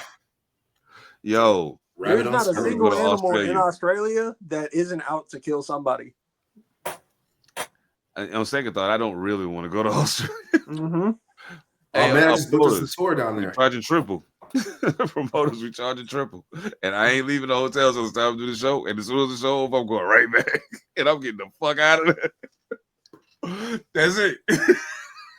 yo! There's not a single animal in Australia that isn't out to kill somebody. On second thought, I don't really want to go to Australia. Mm-hmm. Hey, man, I just booked us a tour down there. Charging triple. Promoters, we charging triple, and I ain't leaving the hotel till it's time to do the show. And as soon as the show over, I'm going right back, and I'm getting the fuck out of there. That's it.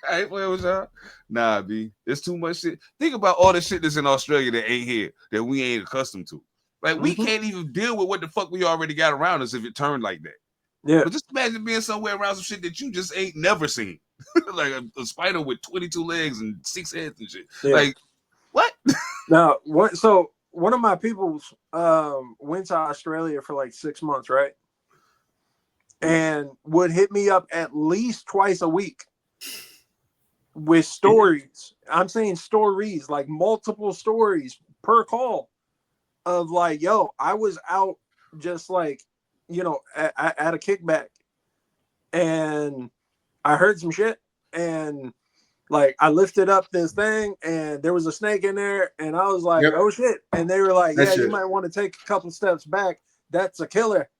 I ain't playing with y'all. Nah, B. There's too much shit. Think about all the shit that's in Australia that ain't here, that we ain't accustomed to. Like, we can't even deal with what the fuck we already got around us if it turned like that. Yeah. But just imagine being somewhere around some shit that you just ain't never seen. Like a spider with 22 legs and 6 heads and shit. Yeah. Like, what? Now, so one of my people went to Australia for like 6 months, right? And would hit me up at least twice a week with stories. I'm saying stories, like multiple stories per call of like, yo, I was out just like, at a kickback and I heard some shit and like I lifted up this thing and there was a snake in there and I was like, oh shit. And they were like, you might want to take a couple steps back. That's a killer.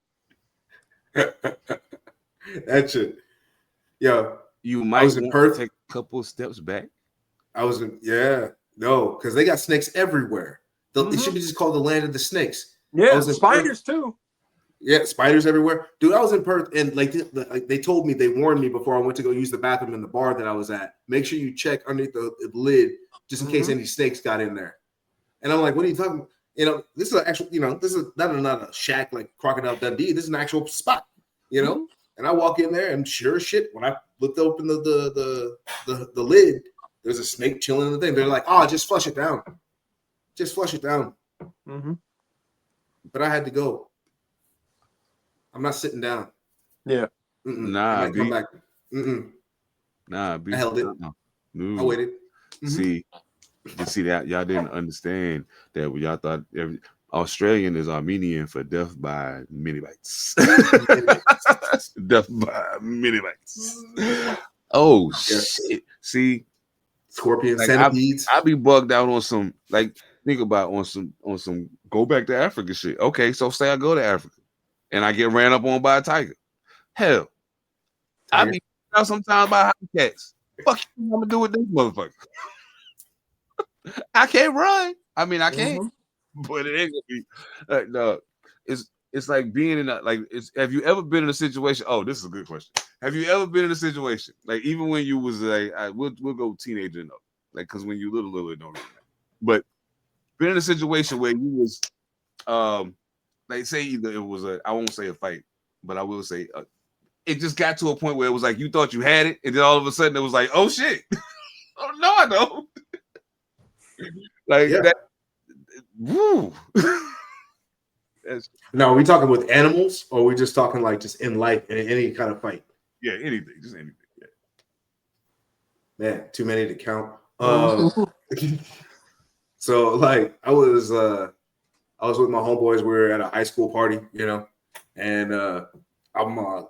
That shit. Yo, you might want to take a couple steps back. Because they got snakes everywhere. It should be just called the land of the snakes. Yeah, spiders too. Yeah, spiders everywhere. Dude, I was in Perth and like they told me, they warned me before I went to go use the bathroom in the bar that I was at. Make sure you check underneath the lid just in case any snakes got in there. And I'm like, what are you talking about? This is an actual, this is not a shack like Crocodile Dundee. This is an actual spot, And I walk in there and sure as shit, when I looked open the lid, there's a snake chilling in the thing. They're like, oh, just flush it down. Just flush it down. Mm-hmm. But I had to go. I'm not sitting down. Yeah. Nah, B. Come back. Nah, B. I held it. No. I waited. See that y'all didn't understand that y'all thought Australian is Armenian for death by mini bites. Death by mini bites. Oh shit! See, scorpions, like, centipedes. I be bugged out on some like think about on some go back to Africa shit. Okay, so say I go to Africa and I get ran up on by a tiger. Hell, I be out sometimes by cats. Fuck you, I'm gonna do with this motherfucker. I can't run. I mean, I can't, but it ain't gonna be. No, it's like being in a like. Have you ever been in a situation? Oh, this is a good question. Have you ever been in a situation like even when you was like, we'll go teenager and up, like because when you little it don't really matter. But been in a situation where you was, like say either it was I won't say a fight, but I will say it just got to a point where it was like you thought you had it, and then all of a sudden it was like, oh shit, oh no, I don't. Like that. Woo. Now, are we talking with animals, or are we just talking like just in life in any kind of fight? Yeah, anything, just anything. Yeah. Man, too many to count. So like I was with my homeboys. We were at a high school party, you know, and I'm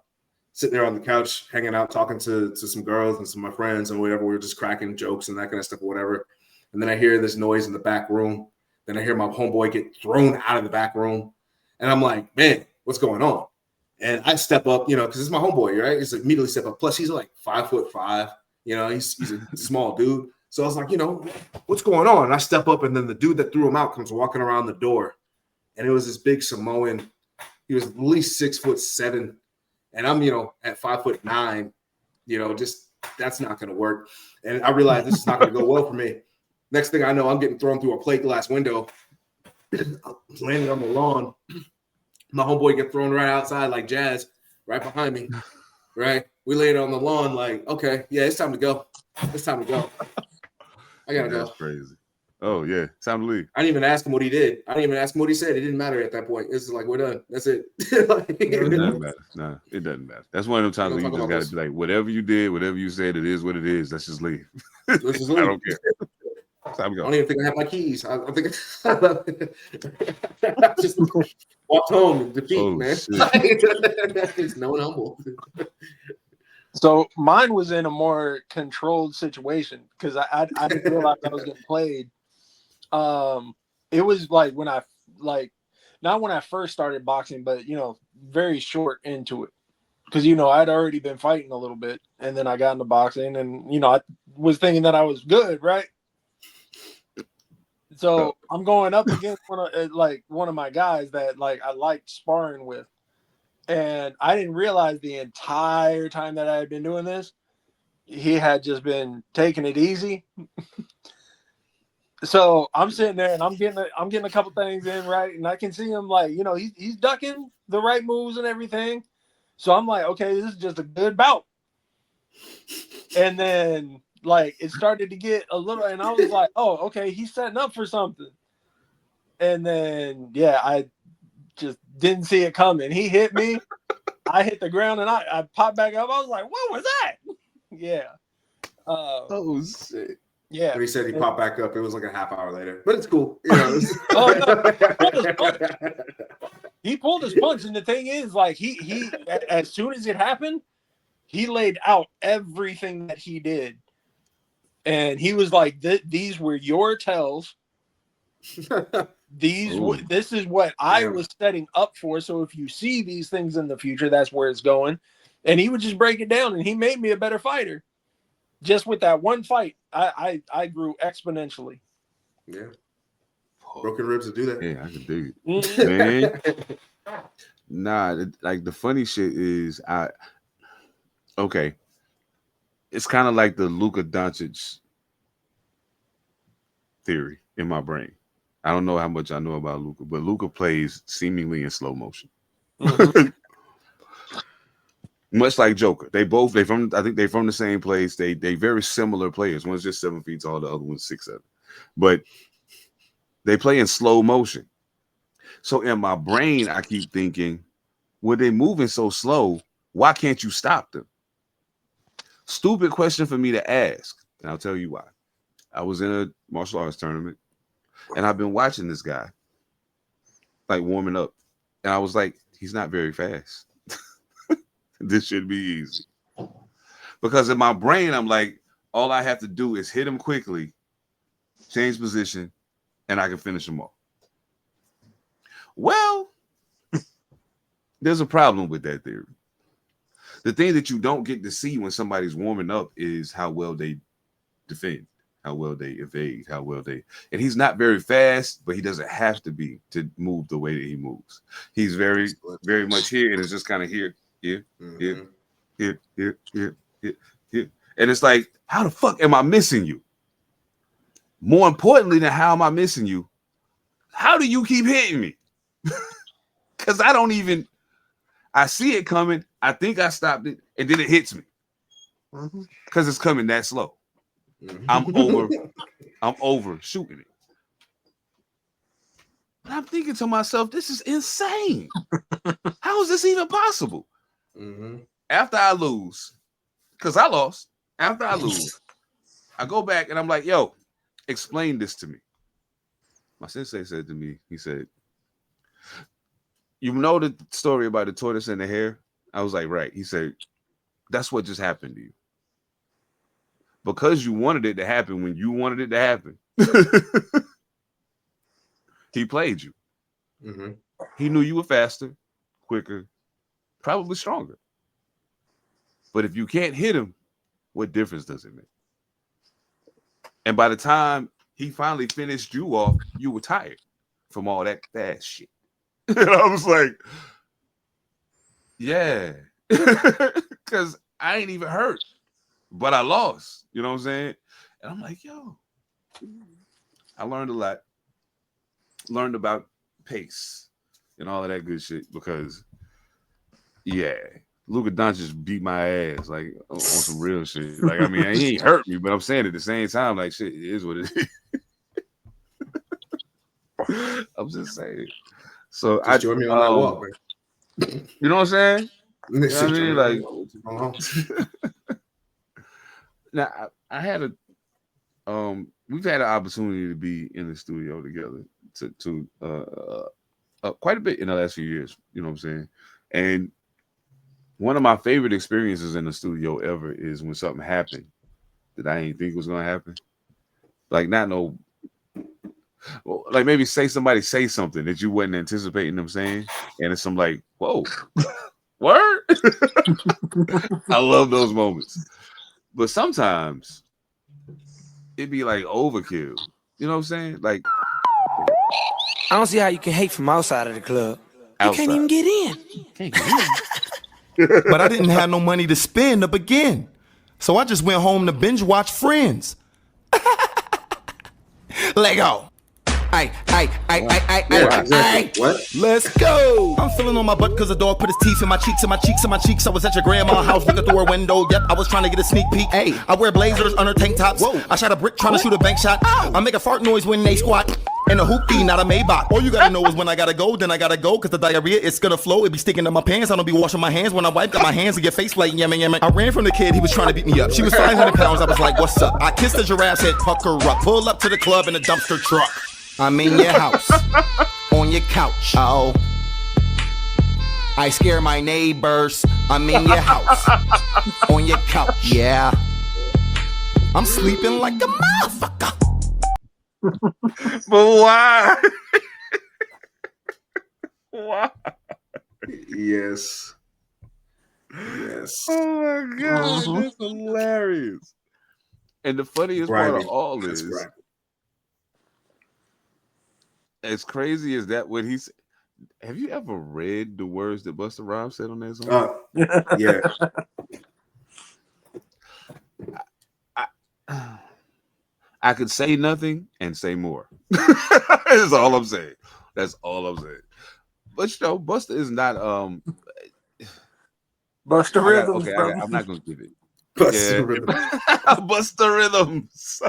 sitting there on the couch, hanging out, talking to some girls and some of my friends and whatever. We were just cracking jokes and that kind of stuff or whatever. And then I hear this noise in the back room. Then I hear my homeboy get thrown out of the back room. And I'm like, man, what's going on? And I step up, you know, because it's my homeboy, right? He's immediately step up. Plus, he's like 5'5", you know, he's a small dude. So I was like, you know, what's going on? And I step up, and then the dude that threw him out comes walking around the door. And it was this big Samoan. He was at least 6'7". And I'm, you know, at 5'9", you know, just that's not going to work. And I realized this is not going to go well for me. Next thing I know, I'm getting thrown through a plate glass window, landing on the lawn. My homeboy get thrown right outside like Jazz, right behind me, right? We laid on the lawn like, okay, yeah, it's time to go. It's time to go. I got to go. That's crazy. Oh, yeah. Time to leave. I didn't even ask him what he did. I didn't even ask him what he said. It didn't matter at that point. It's like, we're done. That's it. Like, it doesn't matter. No, it doesn't matter. That's one of them times where you just got to be like, whatever you did, whatever you said, it is what it is. Let's just leave. Let's just leave. I don't care. Time to go. I don't even think I have my keys. I think I just walked home in defeat, man. It's no one humble. So mine was in a more controlled situation because I didn't realize I was getting played. It was like not when I first started boxing, but you know, very short into it. Because you know, I'd already been fighting a little bit, and then I got into boxing, and you know, I was thinking that I was good, right? So I'm going up against one of my guys that like I liked sparring with. And I didn't realize the entire time that I had been doing this, he had just been taking it easy. So I'm sitting there and I'm getting a couple things in, right? And I can see him like, you know, he's ducking the right moves and everything. So I'm like, okay, this is just a good bout. And then like it started to get a little, and I was like, oh, okay, he's setting up for something. And then yeah, I just didn't see it coming. He hit me. I hit the ground and I popped back up. I was like, what was that? Yeah. Oh shit. Yeah. When he said he popped back up, it was like a half hour later. But it's cool. You know, he pulled his punch, and the thing is, like, he as soon as it happened, he laid out everything that he did. And he was like, these were your tells. This is what I was setting up for. So if you see these things in the future, that's where it's going. And he would just break it down, and he made me a better fighter. Just with that one fight, I grew exponentially. Yeah. Broken ribs to do that. Yeah, I can do it. Man. Nah, like the funny shit is okay. It's kind of like the Luka Doncic theory in my brain. I don't know how much I know about Luka, but Luka plays seemingly in slow motion. Mm-hmm. Much like Joker. I think they're from the same place. They very similar players. One's just 7 feet tall, the other one's 6'7". But they play in slow motion. So in my brain, I keep thinking, well, they're moving so slow, why can't you stop them? Stupid question for me to ask. And I'll tell you why. I was in a martial arts tournament, and I've been watching this guy, like warming up. And I was like, he's not very fast. This should be easy. Because in my brain, I'm like, all I have to do is hit him quickly, change position, and I can finish them off. Well, there's a problem with that theory. The thing that you don't get to see when somebody's warming up is how well they defend, how well they evade, how well they. And he's not very fast, but he doesn't have to be to move the way that he moves. He's very, very much here, and it's just kind of here, here, here, here, here, here, here, here. And it's like, how the fuck am I missing you? More importantly than how am I missing you, how do you keep hitting me? Because I don't even. I see it coming. I think I stopped it, and then it hits me because it's coming that slow. I'm over shooting it. And I'm thinking to myself, this is insane. How is this even possible? After I lose, because I lost. After I lose, I go back and I'm like, yo, explain this to me. My sensei said to me, he said, you know the story about the tortoise and the hare? I was like, right. He said, that's what just happened to you. Because you wanted it to happen when you wanted it to happen. He played you. He knew you were faster, quicker, probably stronger. But if you can't hit him, what difference does it make? And by the time he finally finished you off, you were tired from all that fast shit. And I was like, yeah, because I ain't even hurt, but I lost. You know what I'm saying? And I'm like, yo, I learned a lot. Learned about pace and all of that good shit because, yeah, Luka Doncic beat my ass like on some real shit. Like, I mean, he ain't hurt me, but I'm saying at the same time, like, shit, it is what it is. I'm just saying. So just join me on that walk, man. You know what I'm saying? You know what I mean? Like, now I had we've had an opportunity to be in the studio together to quite a bit in the last few years. You know what I'm saying? And one of my favorite experiences in the studio ever is when something happened that I didn't think was gonna happen. Like like maybe somebody say something that you wasn't anticipating them saying, and it's some like, whoa, word. I love those moments, but sometimes it'd be like overkill. You know what I'm saying? Like, I don't see how you can hate from outside of the club. You can't even get in. But I didn't have no money to spend to begin, so I just went home to binge watch Friends. Lego. Ay. What? Let's go. I'm feeling on my butt because the dog put his teeth in my cheeks. I was at your grandma's house looking through her window. Yep, I was trying to get a sneak peek. Hey, I wear blazers under tank tops. Whoa. I shot a brick trying to shoot a bank shot. I make a fart noise when they squat. And a hoopty, not a Maybach. All you gotta know is when I gotta go, then I gotta go. Cause the diarrhea, it's gonna flow. It be sticking to my pants. I don't be washing my hands when I wipe. Got my hands in your face like yamma. I ran from the kid, he was trying to beat me up. She was 500 pounds, I was like, what's up? I kissed the giraffe, said, pucker up. Pull up to the club in a dumpster truck. I'm in your house, on your couch. Oh, I scare my neighbors. I'm in your house, on your couch. Yeah, I'm sleeping like a motherfucker. But why? Why? Yes. Oh my god, that's hilarious. And the funniest part of all is, as crazy as that, when he's, have you ever read the words that Busta Rhymes said on that song? Yeah. I could say nothing and say more. That's all I'm saying. That's all I'm saying. But you know, Busta is not Busta Rhythms. I'm not gonna give it. Busta Rhythms. Busta Rhythms.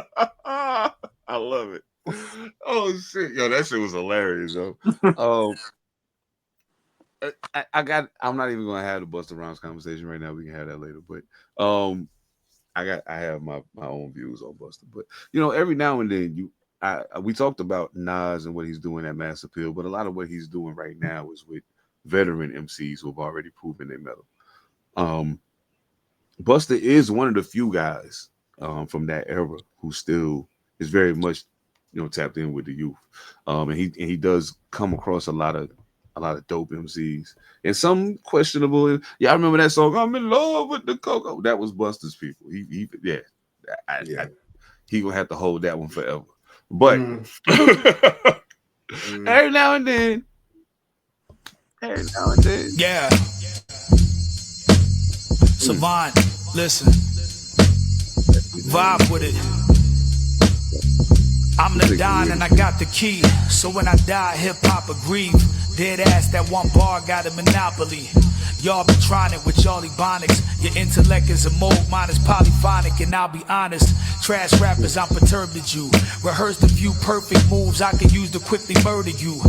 I love it. Oh shit, yo, that shit was hilarious, yo. I'm not even gonna have the Busta Rhymes conversation right now. We can have that later, but I have my own views on Busta. But you know, every now and then we talked about Nas and what he's doing at Mass Appeal, but a lot of what he's doing right now is with veteran MCs who have already proven their mettle. Busta is one of the few guys from that era who still is very much tapped in with the youth. And he does come across a lot of dope MCs and some questionable. Yeah, I remember that song. I'm in love with the cocoa. That was Busta's people. He gonna have to hold that one forever. But every now and then. Yeah. Savant, listen. Vibe with it. I'm the Don and I got the key. So when I die, hip hop will grieve. Dead ass, that one bar got a monopoly. Y'all be trying it with y'all ebonics. Your intellect is a mold, mine is polyphonic. And I'll be honest, trash rappers, I'm perturbed at you. Rehearsed a few perfect moves I could use to quickly murder you.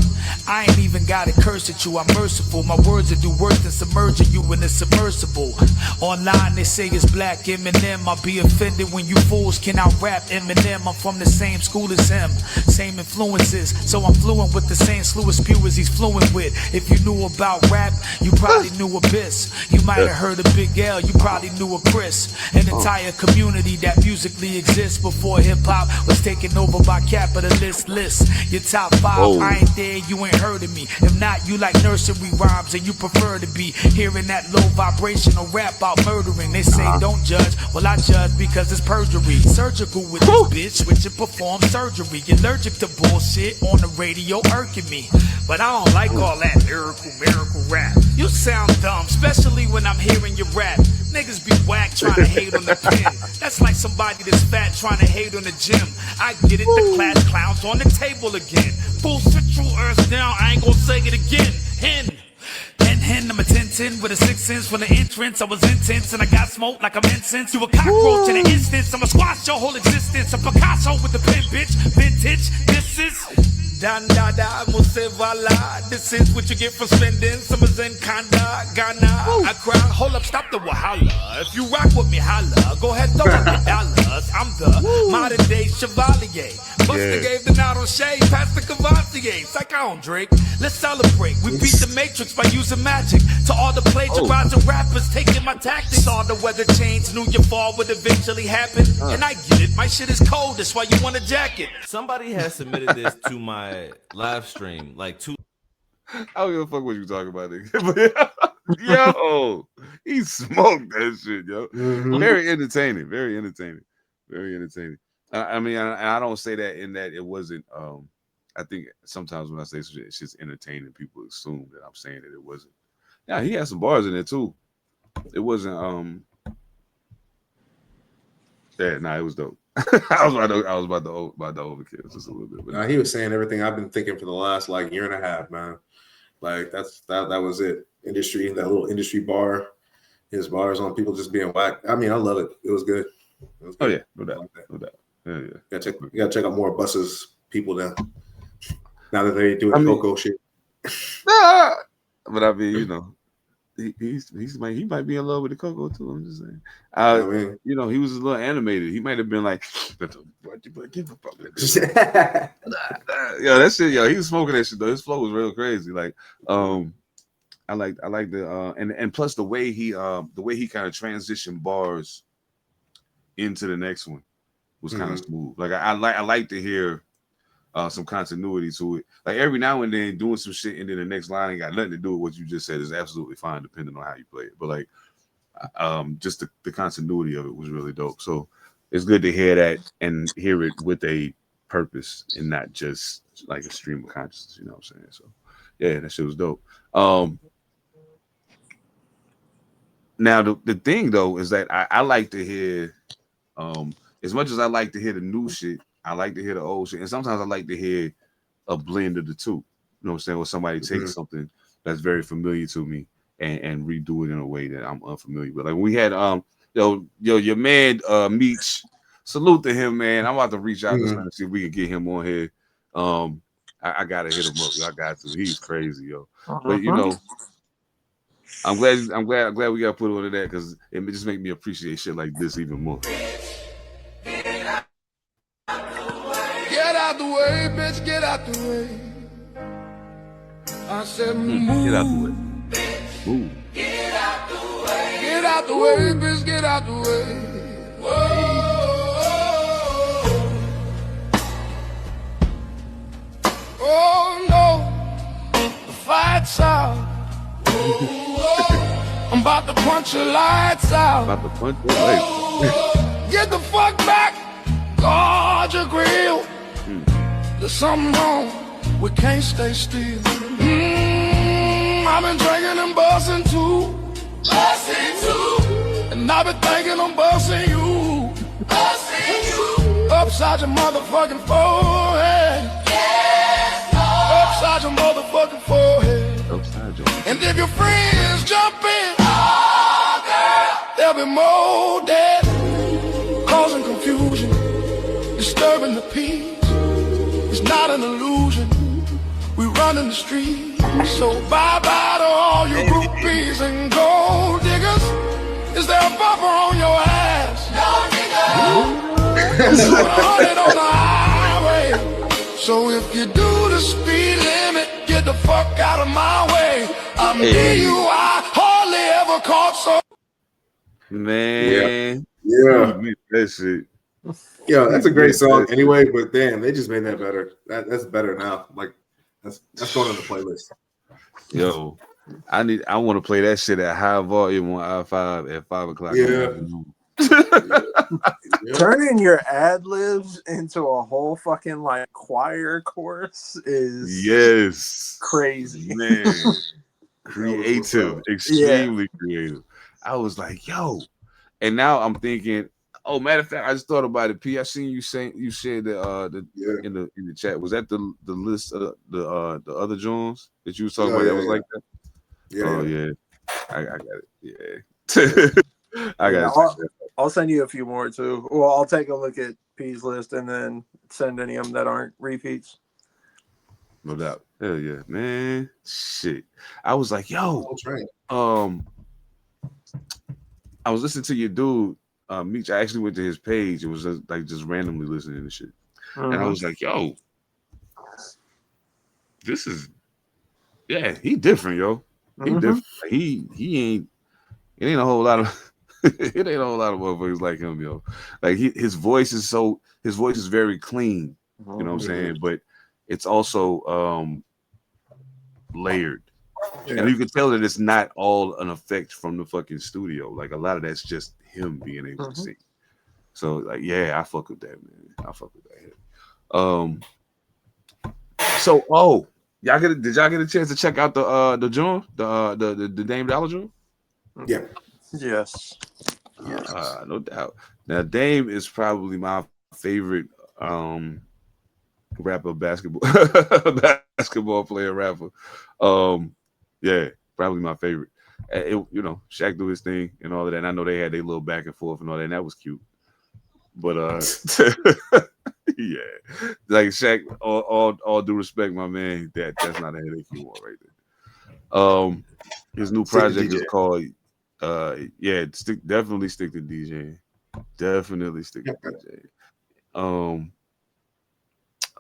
I ain't even gotta curse at you, I'm merciful. My words will do worse than submerging you in a submersible. Online they say it's black Eminem. I'll be offended when you fools can out-rap Eminem. I'm from the same school as him, same influences. So I'm fluent with the same slew of spew as he's fluent with. If you knew about rap, you probably knew Abyss. You might have heard of Big L, you probably knew of Chris. An entire community that musically exists before hip-hop was taken over by capitalist lists. Your top 5, I ain't there, you ain't heard of me. If not, you like nursery rhymes and you prefer to be hearing that low vibrational rap about murdering. They say don't judge, well I judge because it's perjury. Surgical with this bitch, which you perform surgery. Allergic to bullshit on the radio irking me. But I don't like all that miracle rap. You sound dumb, especially when I'm hearing your rap. Niggas be whack trying to hate on the pen. That's like somebody that's fat trying to hate on the gym. I get it, the class clowns on the table again. Full central earth down, I ain't gonna say it again. Hen, I'm a 10-10 with a 6 cents from the entrance. I was intense and I got smoked like I'm incense. You a cockroach in an instance, I'ma squash your whole existence. A Picasso with the pen, bitch, vintage, this is... Dan da da, muse voila. This is what you get for spending. Summer's in Kanda, Ghana. I cry, hold up, stop the wahala. If you rock with me, holla. Go ahead, throw up the dollars. I'm the modern day chevalier. Buster gave the nod on shade, past the Cavassier. Psych on Drake, let's celebrate. We beat the Matrix by using magic. To all the plagiarizing rappers taking my tactics. Saw the weather change, knew your fall would eventually happen. And I get it, my shit is cold, that's why you want a jacket. Somebody has submitted this to my live stream like 2. I don't give a fuck what you talking about, nigga. Yo, he smoked that shit, yo. Very entertaining, very entertaining, very entertaining. I mean, I don't say that in that it wasn't. I think sometimes when I say it's just entertaining, people assume that I'm saying that it wasn't. Yeah, he had some bars in there too. It wasn't. Yeah, nah, it was dope. I was about to overkill just a little bit. But he was saying everything I've been thinking for the last like year and a half, man. Like that was it. Industry, that little industry bar, his bars on people just being whack. I mean, I love it. It was good. Oh yeah, no doubt, no doubt. Yeah. You gotta check out more Bus's people now that they doing Coco shit. But I mean, you know, he might be in love with the Coco too. I'm just saying. You know, he was a little animated. He might have been like, yo, that shit, yo, he was smoking that shit though. His flow was real crazy. Like, I like the and plus the way he kind of transitioned bars into the next one was kind of smooth. Like I like to hear some continuity to it. Like every now and then doing some shit and then the next line ain't got nothing to do with what you just said is absolutely fine depending on how you play it. But like just the continuity of it was really dope. So it's good to hear that and hear it with a purpose and not just like a stream of consciousness, you know what I'm saying? So yeah, that shit was dope. Now the thing though is that I like to hear as much as I like to hear the new shit, I like to hear the old shit. And sometimes I like to hear a blend of the two. You know what I'm saying? Where somebody takes something that's very familiar to me and redo it in a way that I'm unfamiliar with. Like we had your man Meech. Salute to him, man. I'm about to reach out to see if we can get him on here. I gotta hit him up. I got to. He's crazy, yo. But you know, I'm glad we got put on to that because it just make me appreciate shit like this even more. Get out the way, bitch, get out the way. I said move. Get out the way. Move. Get out the way. Get out the way, bitch, get out the way. Whoa. Oh no, the fight's out. I'm about to punch your lights out. About to punch your lights. Get the fuck back. Guard your grill. There's something wrong. We can't stay still. I've been drinking and busting too. And I've been thinking I'm busting you. Upside your motherfucking forehead. Upside your motherfucking forehead. Upside your. And if your friends jump in, there'll be more dead, causing confusion, disturbing the peace. It's not an illusion. We run in the streets. So bye-bye to all you groupies and gold diggers. Is there a bumper on your ass? No, nigga. 100 on the highway. So if you do the speed limit, get the fuck out of my way. I'm DUI, hardly ever caught so. Man. Yeah. That shit. Yeah, that's a great song anyway, but damn, they just made that better. That's better now. Like that's going on the playlist. Yo, I want to play that shit at high volume on I5 at 5 o'clock. Yeah. Turning your ad libs into a whole fucking like choir chorus is crazy. Man. Creative, extremely creative. I was like, yo, and now I'm thinking, oh, matter of fact, I just thought about it. P, I seen you saying you shared in the chat. Was that the list of the other Jones that you was talking about? That was like that. Yeah. Oh yeah, I got it. Yeah, I got it. I'll send you a few more too. Well, I'll take a look at P's list and then send any of them that aren't repeats. No doubt. Hell yeah, man. Shit. I was like, yo, I was listening to your dude, Meech. I actually went to his page. It was just randomly listening to shit. And I was like, yo, this is, he different, yo. He different. He ain't a whole lot of it ain't a whole lot of motherfuckers like him, yo. Like his voice is very clean. You know what I'm saying? But it's also layered. And you can tell that it's not all an effect from the fucking studio. Like a lot of that's just him being able to sing. So like, yeah, I fuck with that, man. I fuck with that. So did y'all get a chance to check out the joint, the Dame D.O.L.L.A joint? Yeah. Yes. No doubt. Now Dame is probably my favorite rapper, basketball player rapper. Yeah, probably my favorite. Shaq do his thing and all of that. And I know they had their little back and forth and all that, and that was cute. But yeah, like Shaq, all due respect, my man, that's not a headache you want right there. His new project is called definitely stick to DJ. Definitely stick to DJ.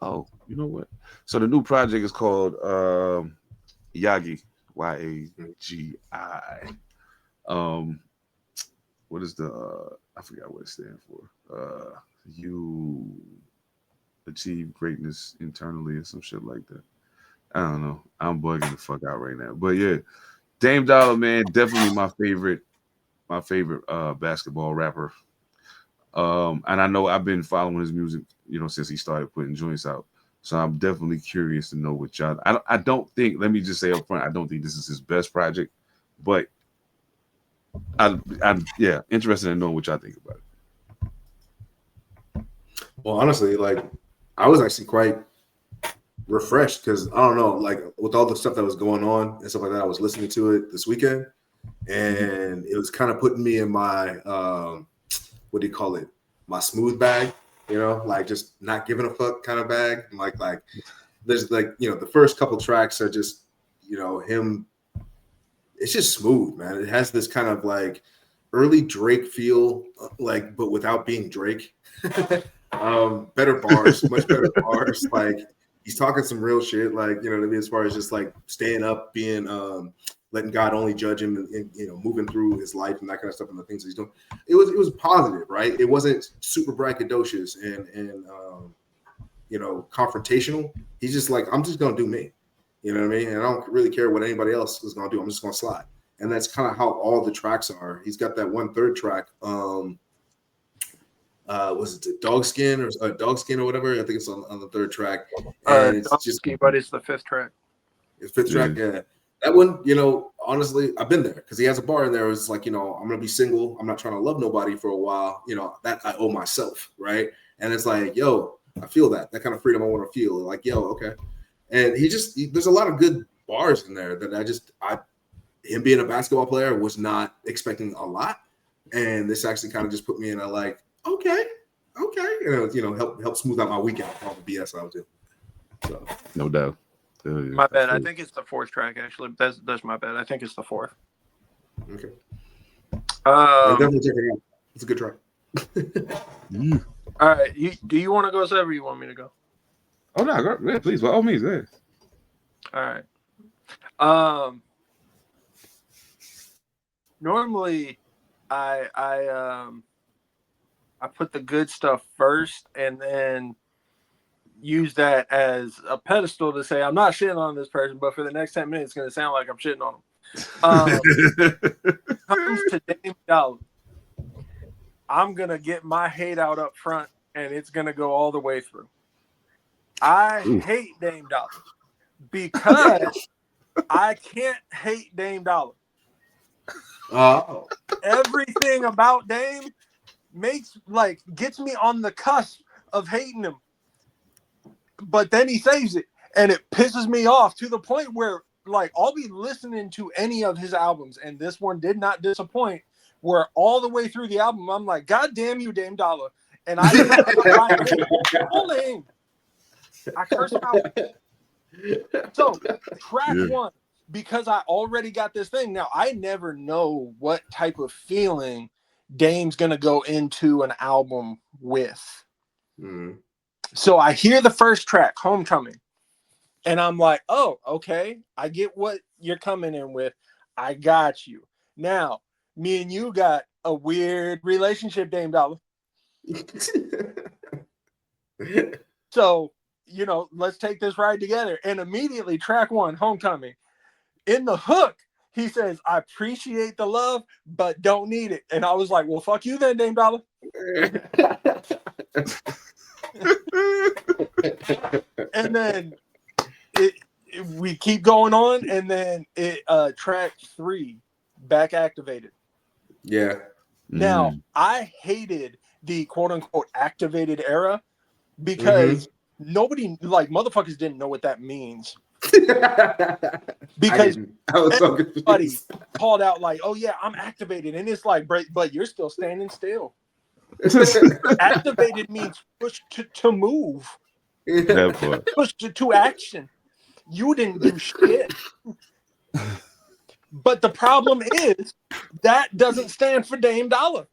Oh, you know what? So the new project is called Y.A.G.I. Y.A.G.I. What is I forgot what it stands for. You achieve greatness internally or some shit like that. I don't know. I'm bugging the fuck out right now. But yeah, Dame D.O.L.L.A, man, definitely my favorite basketball rapper. And I know I've been following his music, since he started putting joints out. So I'm definitely curious to know what y'all. I don't think. Let me just say up front, I don't think this is his best project, but I'm interested in knowing what y'all think about it. Well, honestly, like I was actually quite refreshed because I don't know, like with all the stuff that was going on and stuff like that, I was listening to it this weekend, and it was kind of putting me in my what do you call it? My smooth bag. Like just not giving a fuck kind of bag. Like there's the first couple tracks are just, him. It's just smooth, man. It has this kind of like early Drake feel, like, but without being Drake. Better bars, much better bars. Like he's talking some real shit, like, what I mean, as far as just like staying up, being letting God only judge him and moving through his life and that kind of stuff and the things that he's doing. It was positive, right? It wasn't super braggadocious and confrontational. He's just like, I'm just gonna do me. You know what I mean? And I don't really care what anybody else is gonna do. I'm just gonna slide. And that's kind of how all the tracks are. He's got that 1/3 track. Was it the Dogskin or whatever? I think it's on the 3rd track. And it's just, but it's the 5th track. It's 5th track, yeah. That one, honestly, I've been there because he has a bar in there. It's like, I'm gonna be single. I'm not trying to love nobody for a while. That I owe myself, right? And it's like, yo, I feel that kind of freedom I want to feel. Like, yo, okay. And there's a lot of good bars in there that him being a basketball player was not expecting a lot. And this actually kind of just put me in a like, okay. Help smooth out my weekend, all the BS I was doing. So no doubt. My bad. I think it's the 4th track. Actually, that's my bad. I think it's the 4th. Okay. Definitely check it out. It's a good track. All right. Do you want to go, Sev, or you want me to go? Oh no, yeah, please. By all means, yeah. All right. Normally, I put the good stuff first, and then use that as a pedestal to say I'm not shitting on this person, but for the next 10 minutes, it's going to sound like I'm shitting on them. Comes to Dame D.O.L.L.A, I'm going to get my hate out up front, and it's going to go all the way through. I hate Dame D.O.L.L.A because I can't hate Dame D.O.L.L.A. Everything about Dame gets me on the cusp of hating him. But then he saves it, and it pisses me off to the point where, I'll be listening to any of his albums, and this one did not disappoint, where all the way through the album, I'm like, God damn you, Dame D.O.L.A. And I curse him out. So, track 1, because I already got this thing. Now, I never know what type of feeling Dame's going to go into an album with. So I hear the first track, Homecoming, and I'm like, oh, okay, I get what you're coming in with. I got you. Now, me and you got a weird relationship, Dame D.O.L.L.A. So, let's take this ride together. And immediately, track 1, Homecoming. In the hook, he says, I appreciate the love, but don't need it. And I was like, well, fuck you then, Dame D.O.L.L.A. And then we keep going on, and then track 3, Back Activated. Yeah. Now, I hated the quote-unquote activated era because nobody, motherfuckers didn't know what that means. Because I was so everybody called out like, oh yeah, I'm activated. And it's like, but you're still standing still. Activated means push to move. Push to action. You didn't do shit. But the problem is that doesn't stand for Dame D.O.L.L.A.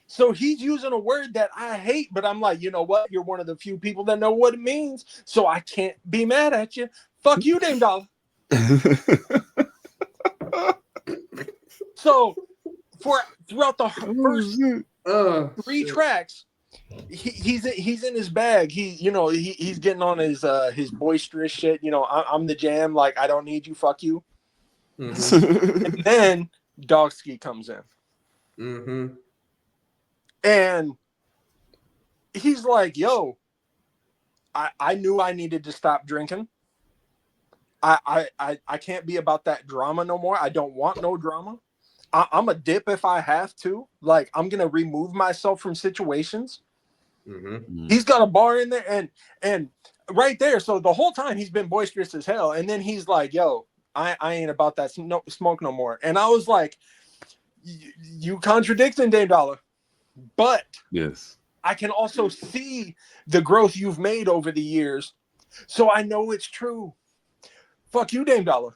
So he's using a word that I hate, but I'm like, you know what? You're one of the few people that know what it means, so I can't be mad at you. Fuck you, Dame D.O.L.L.A. So throughout the first 3 tracks, he's in his bag. He's getting on his boisterous shit. I'm the jam. Like, I don't need you. Fuck you. And then Dogski comes in. And he's like, yo, I knew I needed to stop drinking. I can't be about that drama no more. I don't want no drama. I'm a dip if I have to. Like, I'm going to remove myself from situations. He's got a bar in there and right there. So the whole time he's been boisterous as hell. And then he's like, yo, I ain't about that smoke no more. And I was like, you contradicting Dame D.O.L.L.A. But yes, I can also see the growth you've made over the years. So I know it's true. Fuck you, Dame D.O.L.L.A.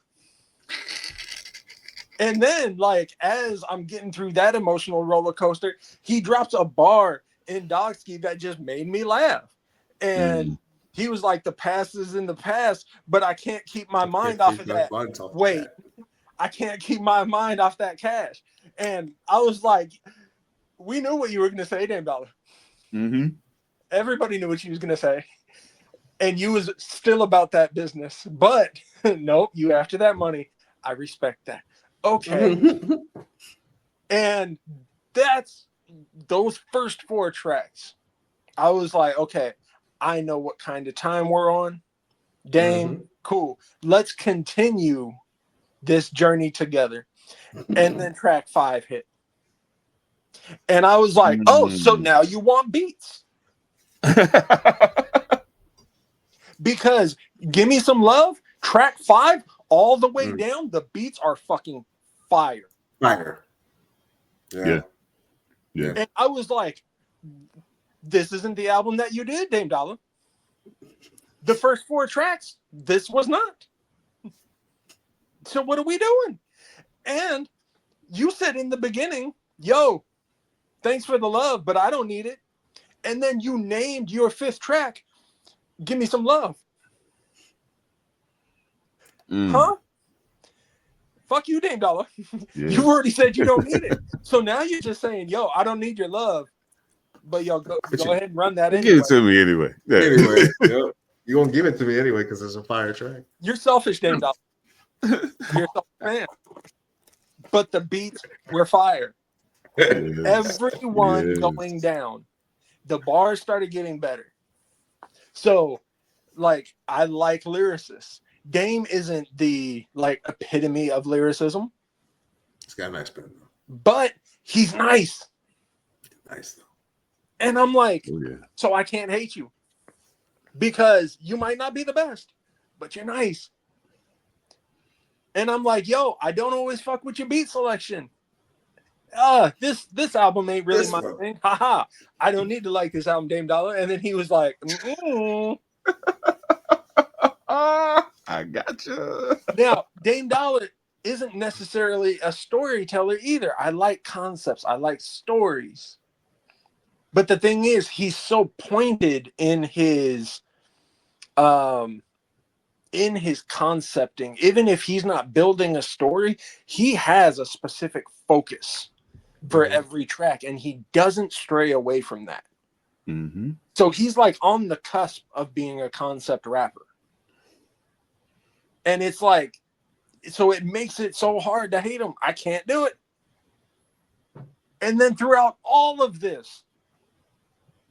And then, as I'm getting through that emotional roller coaster, he drops a bar in Dogski that just made me laugh. And he was like, the past is in the past, but I can't keep my mind off of that. Wait, I can't keep my mind off that cash. And I was like, we knew what you were going to say, Dame D.O.L.L.A. Everybody knew what you was gonna say, and you was still about that business. But nope, you after that money. I respect that. Okay, and that's those first 4 tracks. I was like, okay, I know what kind of time we're on. Dame, cool. Let's continue this journey together. And then track 5 hit. And I was like, oh, so now you want beats. Because Give Me Some Love, track 5, all the way down, the beats are fucking fire. Fire. Yeah. And I was like, this isn't the album that you did, Dame D.O.L.L.A. The first 4 tracks, this was not. So what are we doing? And you said in the beginning, yo, thanks for the love, but I don't need it. And then you named your 5th track, Give Me Some Love. Huh? Fuck you, Dame D.O.L.L.A. Yeah. You already said you don't need it. So now you're just saying, yo, I don't need your love. But yo, go ahead and run that anyway. Give it to me anyway. Yeah. Anyway, yep. You're going to give it to me anyway because it's a fire track. You're selfish, Dame D.O.L.L.A. You're a selfish man. But the beats were fire. Yes. Everyone going down. The bars started getting better. So, like, I like lyricists. Dame isn't the, like, epitome of lyricism. He's got a nice pen, though. But he's nice. Nice, though. And I'm like, so I can't hate you. Because you might not be the best, but you're nice. And I'm like, yo, I don't always fuck with your beat selection. This album ain't really my thing. Haha. I don't need to like this album, Dame D.O.L.L.A. And then he was like, I gotcha. Now, Dame D.O.L.L.A. isn't necessarily a storyteller either. I like concepts. I like stories. But the thing is, he's so pointed in his concepting. Even if he's not building a story, he has a specific focus for every track, and he doesn't stray away from that. So he's like on the cusp of being a concept rapper. And it's like, so it makes it so hard to hate him. I can't do it. And then throughout all of this,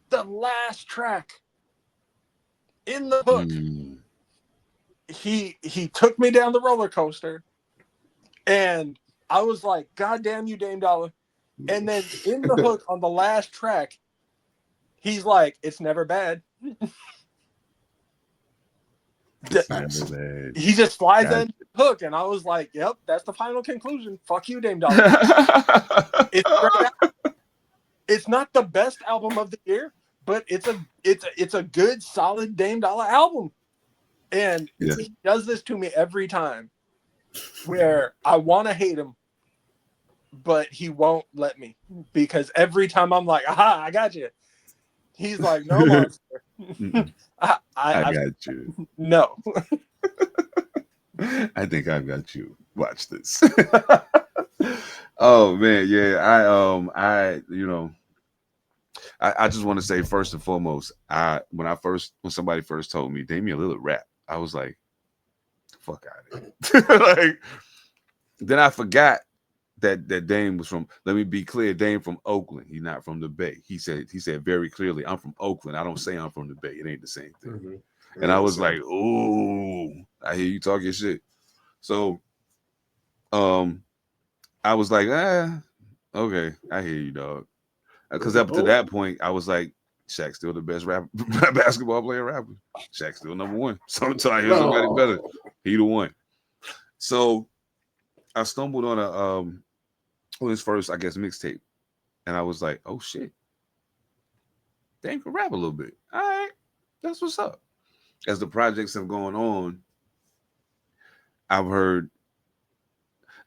the last track in the hook, he took me down the roller coaster, and I was like, God damn you, Dame D.O.L.L.A. And then in the hook on the last track, he's like, it's never bad. He just slides in the hook, and I was like, yep, that's the final conclusion. Fuck you, Dame D.O.L.L.A. It's not the best album of the year, but it's a good, solid Dame D.O.L.A. album. And he does this to me every time, where I want to hate him, but he won't let me, because every time I'm like, aha, I got you. He's like, no, monster. I got you. No. I think I got you. Watch this. Oh man, yeah. I just want to say first and foremost, when somebody first told me Dame D.O.L.L.A. rap, I was like, fuck out of here. Like, then I forgot that Dame was from, let me be clear, Dame from Oakland. He's not from the Bay. He said very clearly, I'm from Oakland. I don't say I'm from the Bay. It ain't the same thing. And I was like, ooh, I hear you talking shit. So I was like, okay, I hear you, dog. Because up to that point, I was like, Shaq's still the best basketball player rapper. Shaq's still number one. Sometimes I hear somebody better. He the one. So I stumbled on his first, I guess, mixtape. And I was like, oh shit. Dame can rap a little bit. All right. That's what's up. As the projects have gone on, I've heard,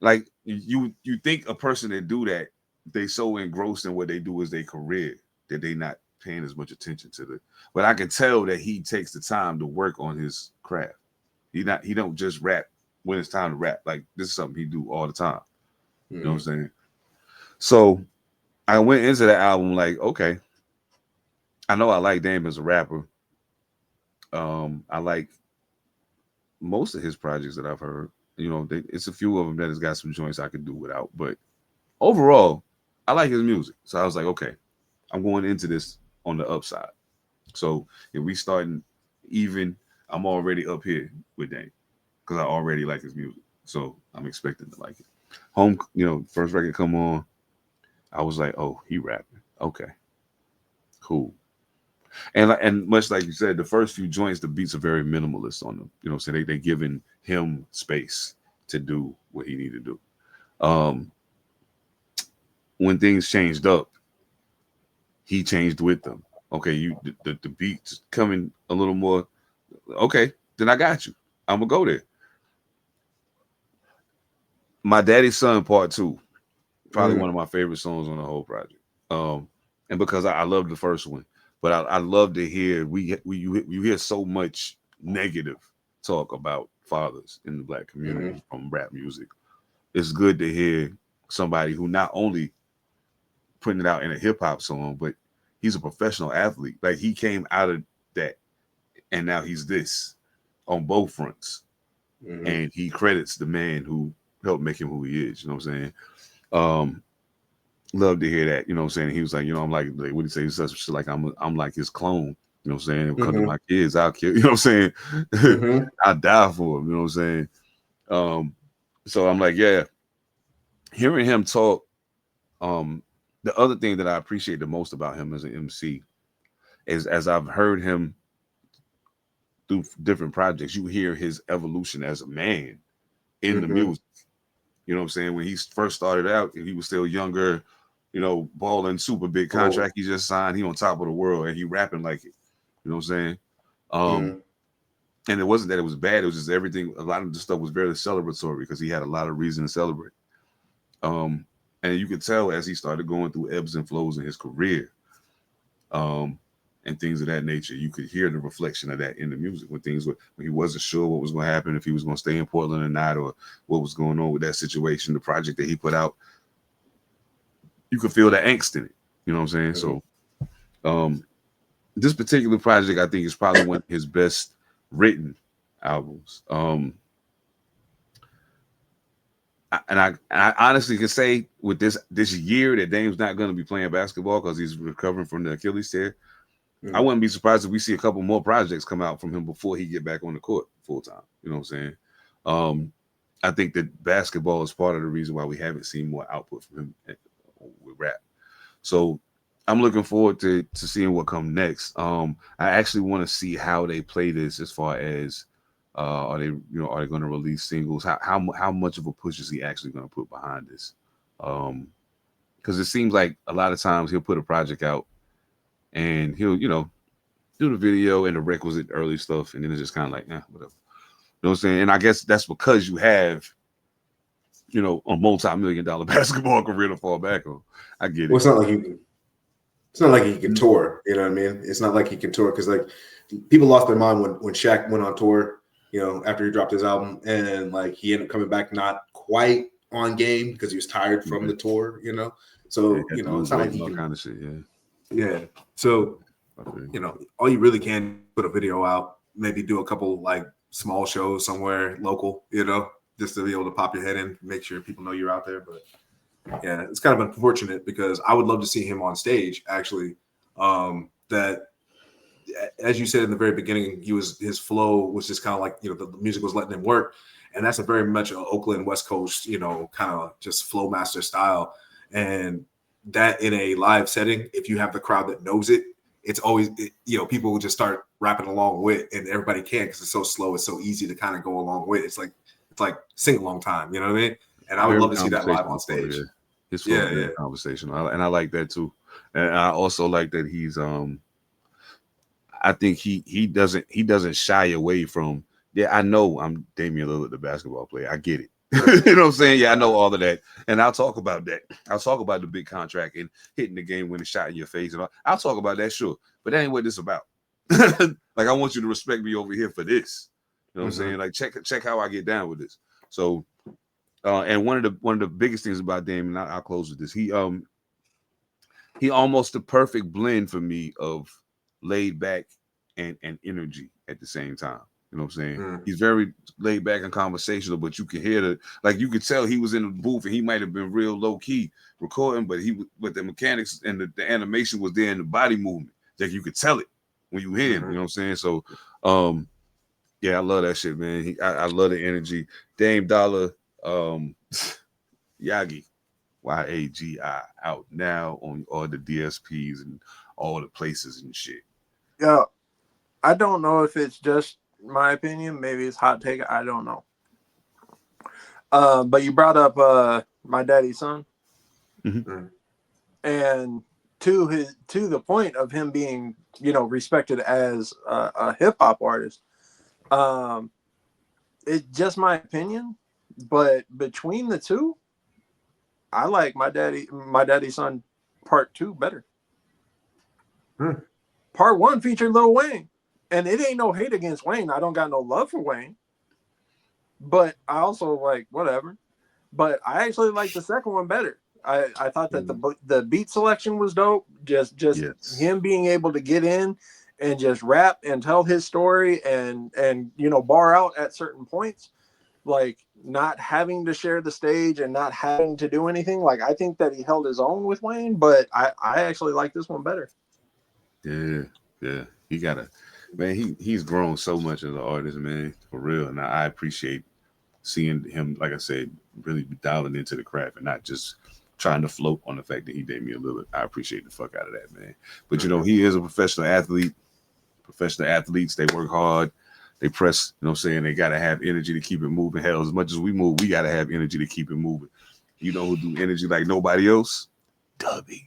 like, you think a person that do that, they so engrossed in what they do as their career that they not paying as much attention to it. But I can tell that he takes the time to work on his craft. He don't just rap when it's time to rap. Like, this is something he do all the time. You know what I'm saying? So I went into the album like, okay, I know I like Dame as a rapper. I like most of his projects that I've heard. You know, it's a few of them that has got some joints I could do without, but overall, I like his music. So I was like, okay, I'm going into this on the upside. So if we starting even, I'm already up here with Dame because I already like his music. So I'm expecting to like it. Home, you know, first record come on, I was like, oh, he rapping. Okay, cool. And much like you said, the first few joints, the beats are very minimalist on them. You know, so they giving him space to do what he need to do. When things changed up, he changed with them. Okay, the beats coming a little more. Okay, then I got you. I'm gonna go there. My Daddy's Son Part 2, probably one of my favorite songs on the whole project. And because I love the first one, but I love to hear you hear so much negative talk about fathers in the Black community from rap music. It's good to hear somebody who not only putting it out in a hip hop song, but he's a professional athlete. Like he came out of that, and now he's this on both fronts, and he credits the man who helped make him who he is. You know what I'm saying? Love to hear that. You know what I'm saying? He was like, you know, I'm like what do you say? He says shit like I'm like his clone. You know what I'm saying? Come to my kids, I'll kill. You know what I'm saying? I'll die for him. You know what I'm saying? So I'm like, yeah. Hearing him talk, the other thing that I appreciate the most about him as an MC is as I've heard him through different projects, you hear his evolution as a man in the music. You know what I'm saying? When he first started out, he was still younger, you know, balling super big contract he just signed. He on top of the world and he rapping like it. You know what I'm saying? And it wasn't that it was bad. It was just everything. A lot of the stuff was very celebratory because he had a lot of reason to celebrate. And you could tell as he started going through ebbs and flows in his career, and things of that nature, you could hear the reflection of that in the music when he wasn't sure what was going to happen, if he was going to stay in Portland or not, or what was going on with that situation, the project that he put out. You could feel the angst in it. You know what I'm saying? So, this particular project, I think, is probably one of his best written albums. I honestly can say with this year that Dame's not going to be playing basketball because he's recovering from the Achilles tear. I wouldn't be surprised if we see a couple more projects come out from him before he get back on the court full time. You know what I'm saying? I think that basketball is part of the reason why we haven't seen more output from him with rap. So I'm looking forward to seeing what comes next. I actually want to see how they play this as far as are they going to release singles? How much of a push is he actually going to put behind this? Because it seems like a lot of times he'll put a project out and he'll, you know, do the video and the requisite early stuff, and then it's just kind of like, whatever. You know what I'm saying? And I guess that's because you have, you know, a multi-million-dollar basketball career to fall back on. I get it. Well, it's not like he can tour. You know what I mean? It's not like he can tour because like people lost their mind when Shaq went on tour. You know, after he dropped his album, and like he ended up coming back not quite on game because he was tired from the tour. You know, so you know, it's not like he can kind of shit. Yeah. So, you know, all you really can put a video out, maybe do a couple like small shows somewhere local, you know, just to be able to pop your head in, make sure people know you're out there. But yeah, it's kind of unfortunate because I would love to see him on stage actually. That, as you said in the very beginning, his flow was just kind of like, you know, the music was letting him work. And that's a very much an Oakland West Coast, you know, kind of just flow master style. And that in a live setting, if you have the crowd that knows it, it's always, you know, people will just start rapping along with, and everybody can because it's so slow. It's so easy to kind of go along with. It's like sing along time. You know what I mean? And I would love to see that live on stage. His flow is very conversational, and I like that too. And I also like that he's I think he doesn't shy away from. Yeah, I know I'm Damian Lillard, the basketball player. I get it. You know what I'm saying? Yeah, I know all of that, and I'll talk about that. I'll talk about the big contract and hitting the game-winning shot in your face, and I'll talk about that, sure. But that ain't what this is about. Like, I want you to respect me over here for this. You know what I'm saying? Like, check how I get down with this. So, and one of the biggest things about Damian, I'll close with this. He almost the perfect blend for me of laid back and energy at the same time. You know what I'm saying? He's very laid back and conversational, but you can hear you could tell he was in the booth and he might have been real low key recording, but the mechanics and the animation was there in the body movement. Like you could tell it when you hear him. You know what I'm saying? So, yeah, I love that shit, man. I love the energy. Dame D.O.L.L.A, Y.A.G.I, Y.A.G.I out now on all the DSPs and all the places and shit. Yeah, I don't know if it's just my opinion. Maybe it's hot take. I don't know. But you brought up My Daddy's Son, and to the point of him being, respected as a hip hop artist. It's just my opinion, but between the two, I like My Daddy's Son Part 2 better. Part 1 featured Lil Wayne, and it ain't no hate against Wayne. I don't got no love for Wayne, but I also like whatever. But I actually like the second one better. I thought that the beat selection was dope. Just him being able to get in and just rap and tell his story and bar out at certain points, like not having to share the stage and not having to do anything. Like I think that he held his own with Wayne, but I actually like this one better. Yeah. He gotta, man. He's grown so much as an artist, man, for real. And I appreciate seeing him, like I said, really dialing into the craft and not just trying to float on the fact that he Dame D.O.L.L.A. I appreciate the fuck out of that, man. But he is a professional athlete. Professional athletes, they work hard. They press, you know what I'm saying? They got to have energy to keep it moving. Hell, as much as we move, we got to have energy to keep it moving. You know who do energy like nobody else? W.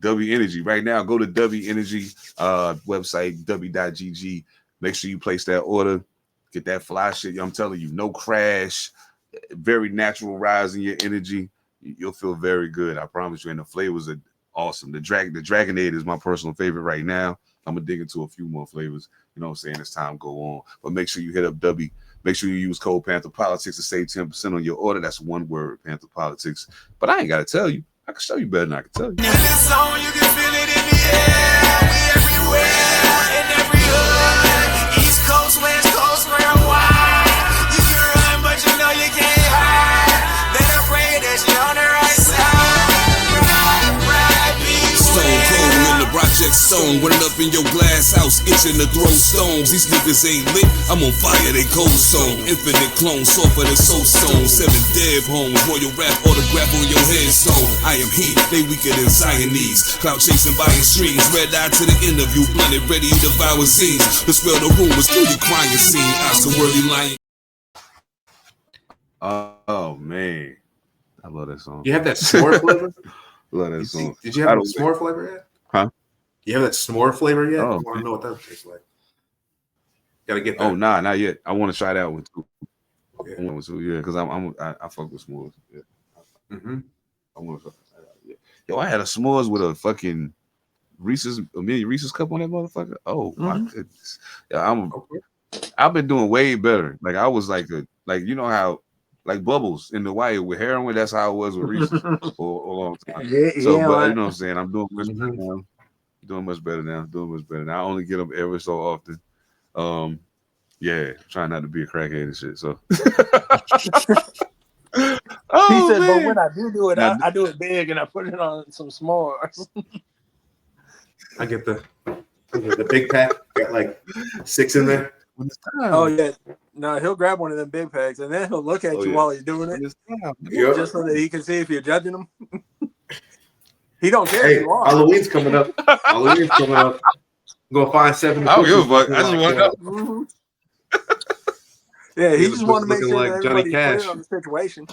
W Energy. Right now, go to W Energy website, w.gg. Make sure you place that order. Get that fly shit. I'm telling you, no crash. Very natural rise in your energy. You'll feel very good. I promise you. And the flavors are awesome. The Dragonade is my personal favorite right now. I'm going to dig into a few more flavors, you know what I'm saying, as time go on. But make sure you hit up W. Make sure you use code Pantha Politix to save 10% on your order. That's one word, Pantha Politix. But I ain't got to tell you. I can show you better than I can tell you. In this song, you can feel it in the air. We everywhere, in every hood. East Coast, West Coast, worldwide. You can run, but you know you can't hide. Better pray that you're on the right side. Stone cold in the project stone, running up in your glass house, itching to throw stones. These niggas ain't lit, I'm on fire, they cold stone. Infinite clone, softer than soul stone. 7 dead homes, royal rap, autograph on your headstone. I am he, they weaker than Siamese. Clout chasing by your streams, red eye to the interview, blunted, ready to devour scenes. The spell the rumors, kill your crying scene. Oscar worthy lying. Oh man, I love that song. You have that s'more flavor? Love that song. Did you have that s'more flavor yet? Huh? You have that s'more flavor yet? Oh, I want to know what that tastes like. Gotta get that. Oh, nah, not yet. I want to try that one too. Yeah, because I fuck with s'mores. Yeah. I want to. Yeah. Yo, I had a s'mores with a fucking mini Reese's cup on that motherfucker. Oh my goodness. Yeah, I've been doing way better. Like I was like you know how. Like Bubbles in the wire with heroin, that's how it was with Reese's for a long time. But you know what I'm saying? I'm doing much better now. Doing much better now. I only get them every so often. Trying not to be a crackhead and shit. So he said, but when I do it, I do it big and I put it on some s'mores. I get the big pack, got like 6 in there. Oh yeah, no, he'll grab one of them big packs and then he'll look at you while he's doing it, just so that he can see if you're judging him. He don't care. Hey, Halloween's coming up. I'm gonna find 7. I don't give a fuck. I just want to know. Yeah, he just want to make sure like that Johnny everybody's Cash. clear on the situation.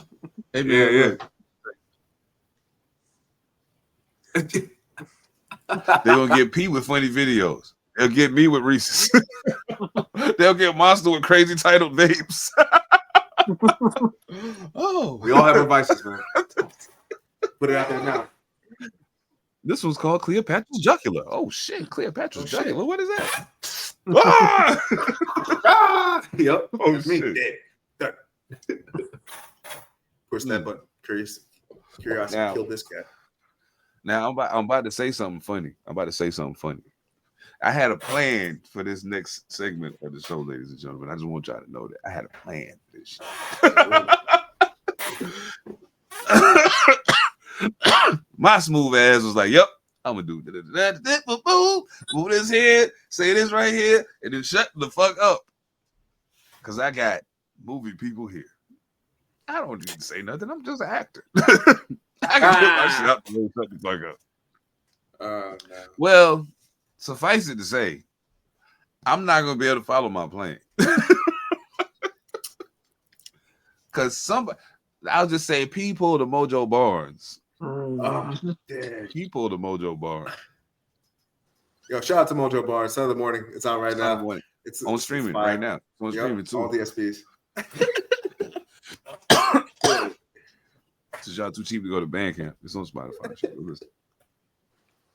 They're gonna get P with funny videos. They'll get me with Reese's. They'll get Monster with crazy titled names. We all have our vices, man. Put it out there now. This one's called Cleopatra's Jugular. Oh shit, Cleopatra's Jugular. What is that? Yep. Oh it's me. shit. Dead. Push that button. Curiosity Now, killed this guy. Now I'm about to say something funny. I had a plan for this next segment of the show, ladies and gentlemen. I just want y'all to know that I had a plan for this shit. My smooth ass was like, "Yep, I'm gonna do move this here, say this right here, and then shut the fuck up." Cause I got movie people here. I don't need to say nothing. I'm just an actor. I can put my shit up and shut the fuck up. No. Well, suffice it to say, I'm not gonna be able to follow my plan. Cause I'll just say people to Mojo Barnes. He pulled a Mojo Barnes. Yo, shout out to Mojo Barnes. Saturday morning. It's out right now. It's on streaming right now. It's on streaming too. All the SPs. So y'all too cheap to go to Bandcamp. It's on Spotify.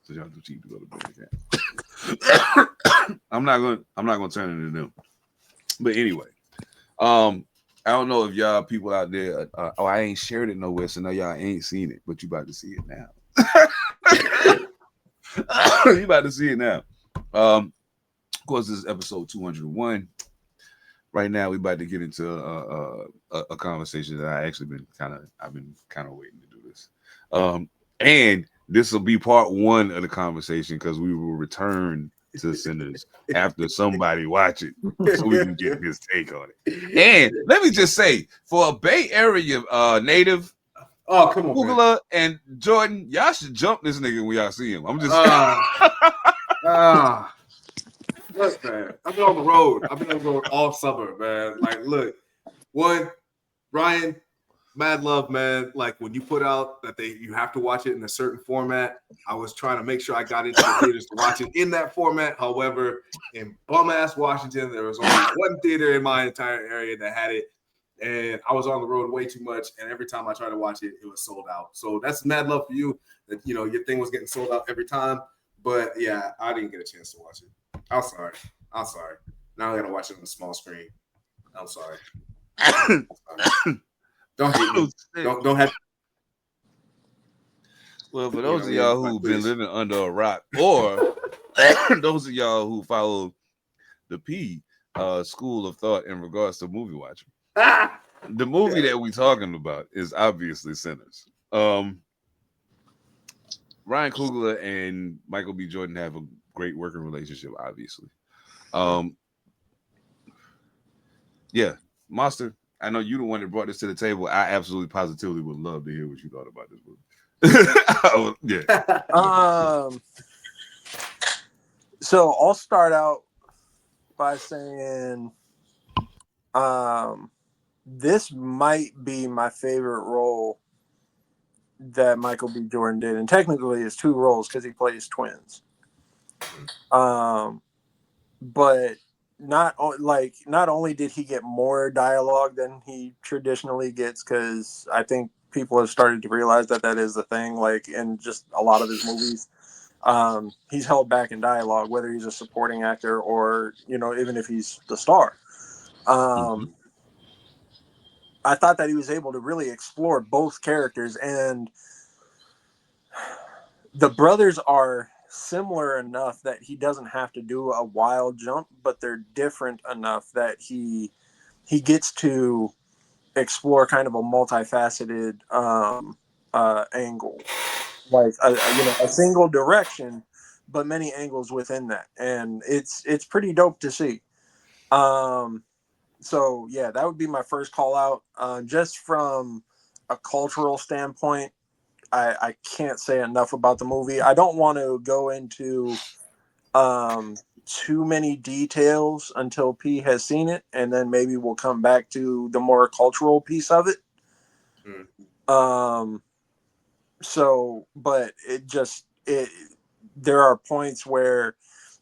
So y'all too cheap to go to Bandcamp. I'm not gonna turn it into them. But anyway, I don't know if y'all people out there. I ain't shared it nowhere, so now y'all ain't seen it, but you about to see it now. You about to see it now. Of course, this is episode 201. Right now, we about to get into a conversation that I've been kind of waiting to do this. And this will be part one of the conversation because we will return to Sinners after somebody watch it so we can get his take on it. And let me just say, for a Bay Area native, oh come on, Googler and Jordan, y'all should jump this nigga when y'all see him. I'm just look, man, I've been on the road. I've been on the road all summer, man. Like, look, Ryan, mad love, man. Like when you put out that you have to watch it in a certain format, I was trying to make sure I got into the theaters to watch it in that format. However, in bum-ass Washington, there was only one theater in my entire area that had it. And I was on the road way too much. And every time I tried to watch it, it was sold out. So that's mad love for you that, your thing was getting sold out every time. But yeah, I didn't get a chance to watch it. I'm sorry. Now I got to watch it on the small screen. I'm sorry. Don't hate me. Don't have. Well, for those of y'all who've been living under a rock, or those of y'all who follow the P school of thought in regards to movie watching, the movie that we're talking about is obviously Sinners. Ryan Coogler and Michael B. Jordan have a great working relationship, obviously. Yeah, Monster, I know you the one that brought this to the table. I absolutely positively would love to hear what you thought about this movie. So I'll start out by saying this might be my favorite role that Michael B. Jordan did, and technically it's two roles because he plays twins. But not only did he get more dialogue than he traditionally gets, because I think people have started to realize that is the thing. Like in just a lot of his movies, he's held back in dialogue, whether he's a supporting actor or even if he's the star. I thought that he was able to really explore both characters, and the brothers are similar enough that he doesn't have to do a wild jump, but they're different enough that he gets to explore kind of a multifaceted angle, like a single direction, but many angles within that, and it's pretty dope to see. So yeah, that would be my first call out. Just from a cultural standpoint, I can't say enough about the movie. I don't want to go into too many details until P has seen it, and then maybe we'll come back to the more cultural piece of it. But there are points where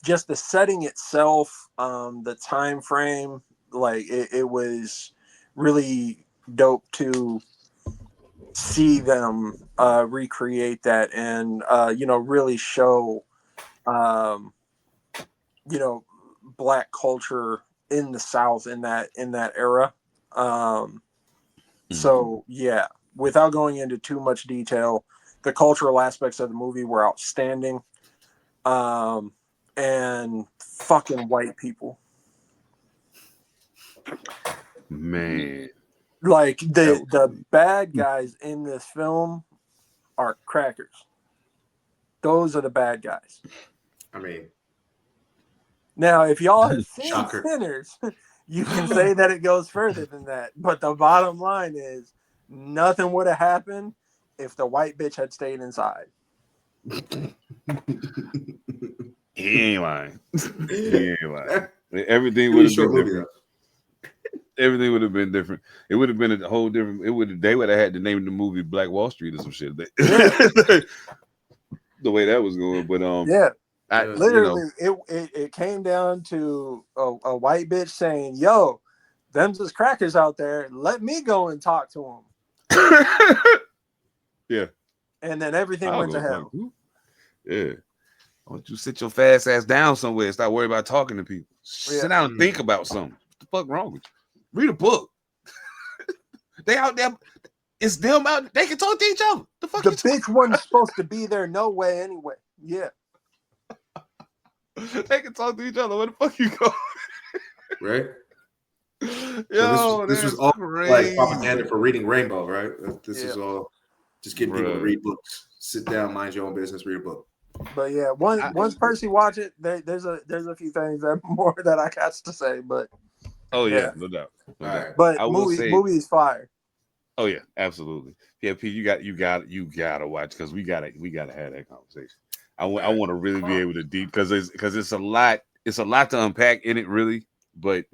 just the setting itself, the time frame, like it was really dope to see them recreate that and really show Black culture in the South in that era. So yeah, without going into too much detail, the cultural aspects of the movie were outstanding. and fucking white people. Man, like the bad guys in this film are crackers. Those are the bad guys. I mean, now if y'all have seen Shocker. Sinners, you can say that it goes further than that. But the bottom line is nothing would have happened if the white bitch had stayed inside. He ain't lying. He ain't lying. Everything would have been different. Everything would have been different. It would have been a whole different. They would have had to name the movie Black Wall Street or some shit. The way that was going, but literally, it came down to a white bitch saying, "Yo, them's just crackers out there. Let me go and talk to them." Yeah, and then everything went to hell. Yeah, why don't you sit your fast ass down somewhere and stop worrying about talking to people? Sit down and think about something. What the fuck wrong with you? Read a book. They out there. It's them out. They can talk to each other. The bitch wasn't supposed to be there no way anyway. Yeah. They can talk to each other. Where the fuck you go? Right? Yo, so this was all crazy. Like propaganda for reading Rainbow, right? This is all just getting people to read books. Sit down, mind your own business, read a book. But yeah, once Percy watch it, there's a few things that more that I got to say. But no doubt. No doubt. But movie is fire. Oh yeah, absolutely. Yeah, P, you gotta watch because we gotta have that conversation. I want to really be able to deep because it's a lot to unpack in it really. But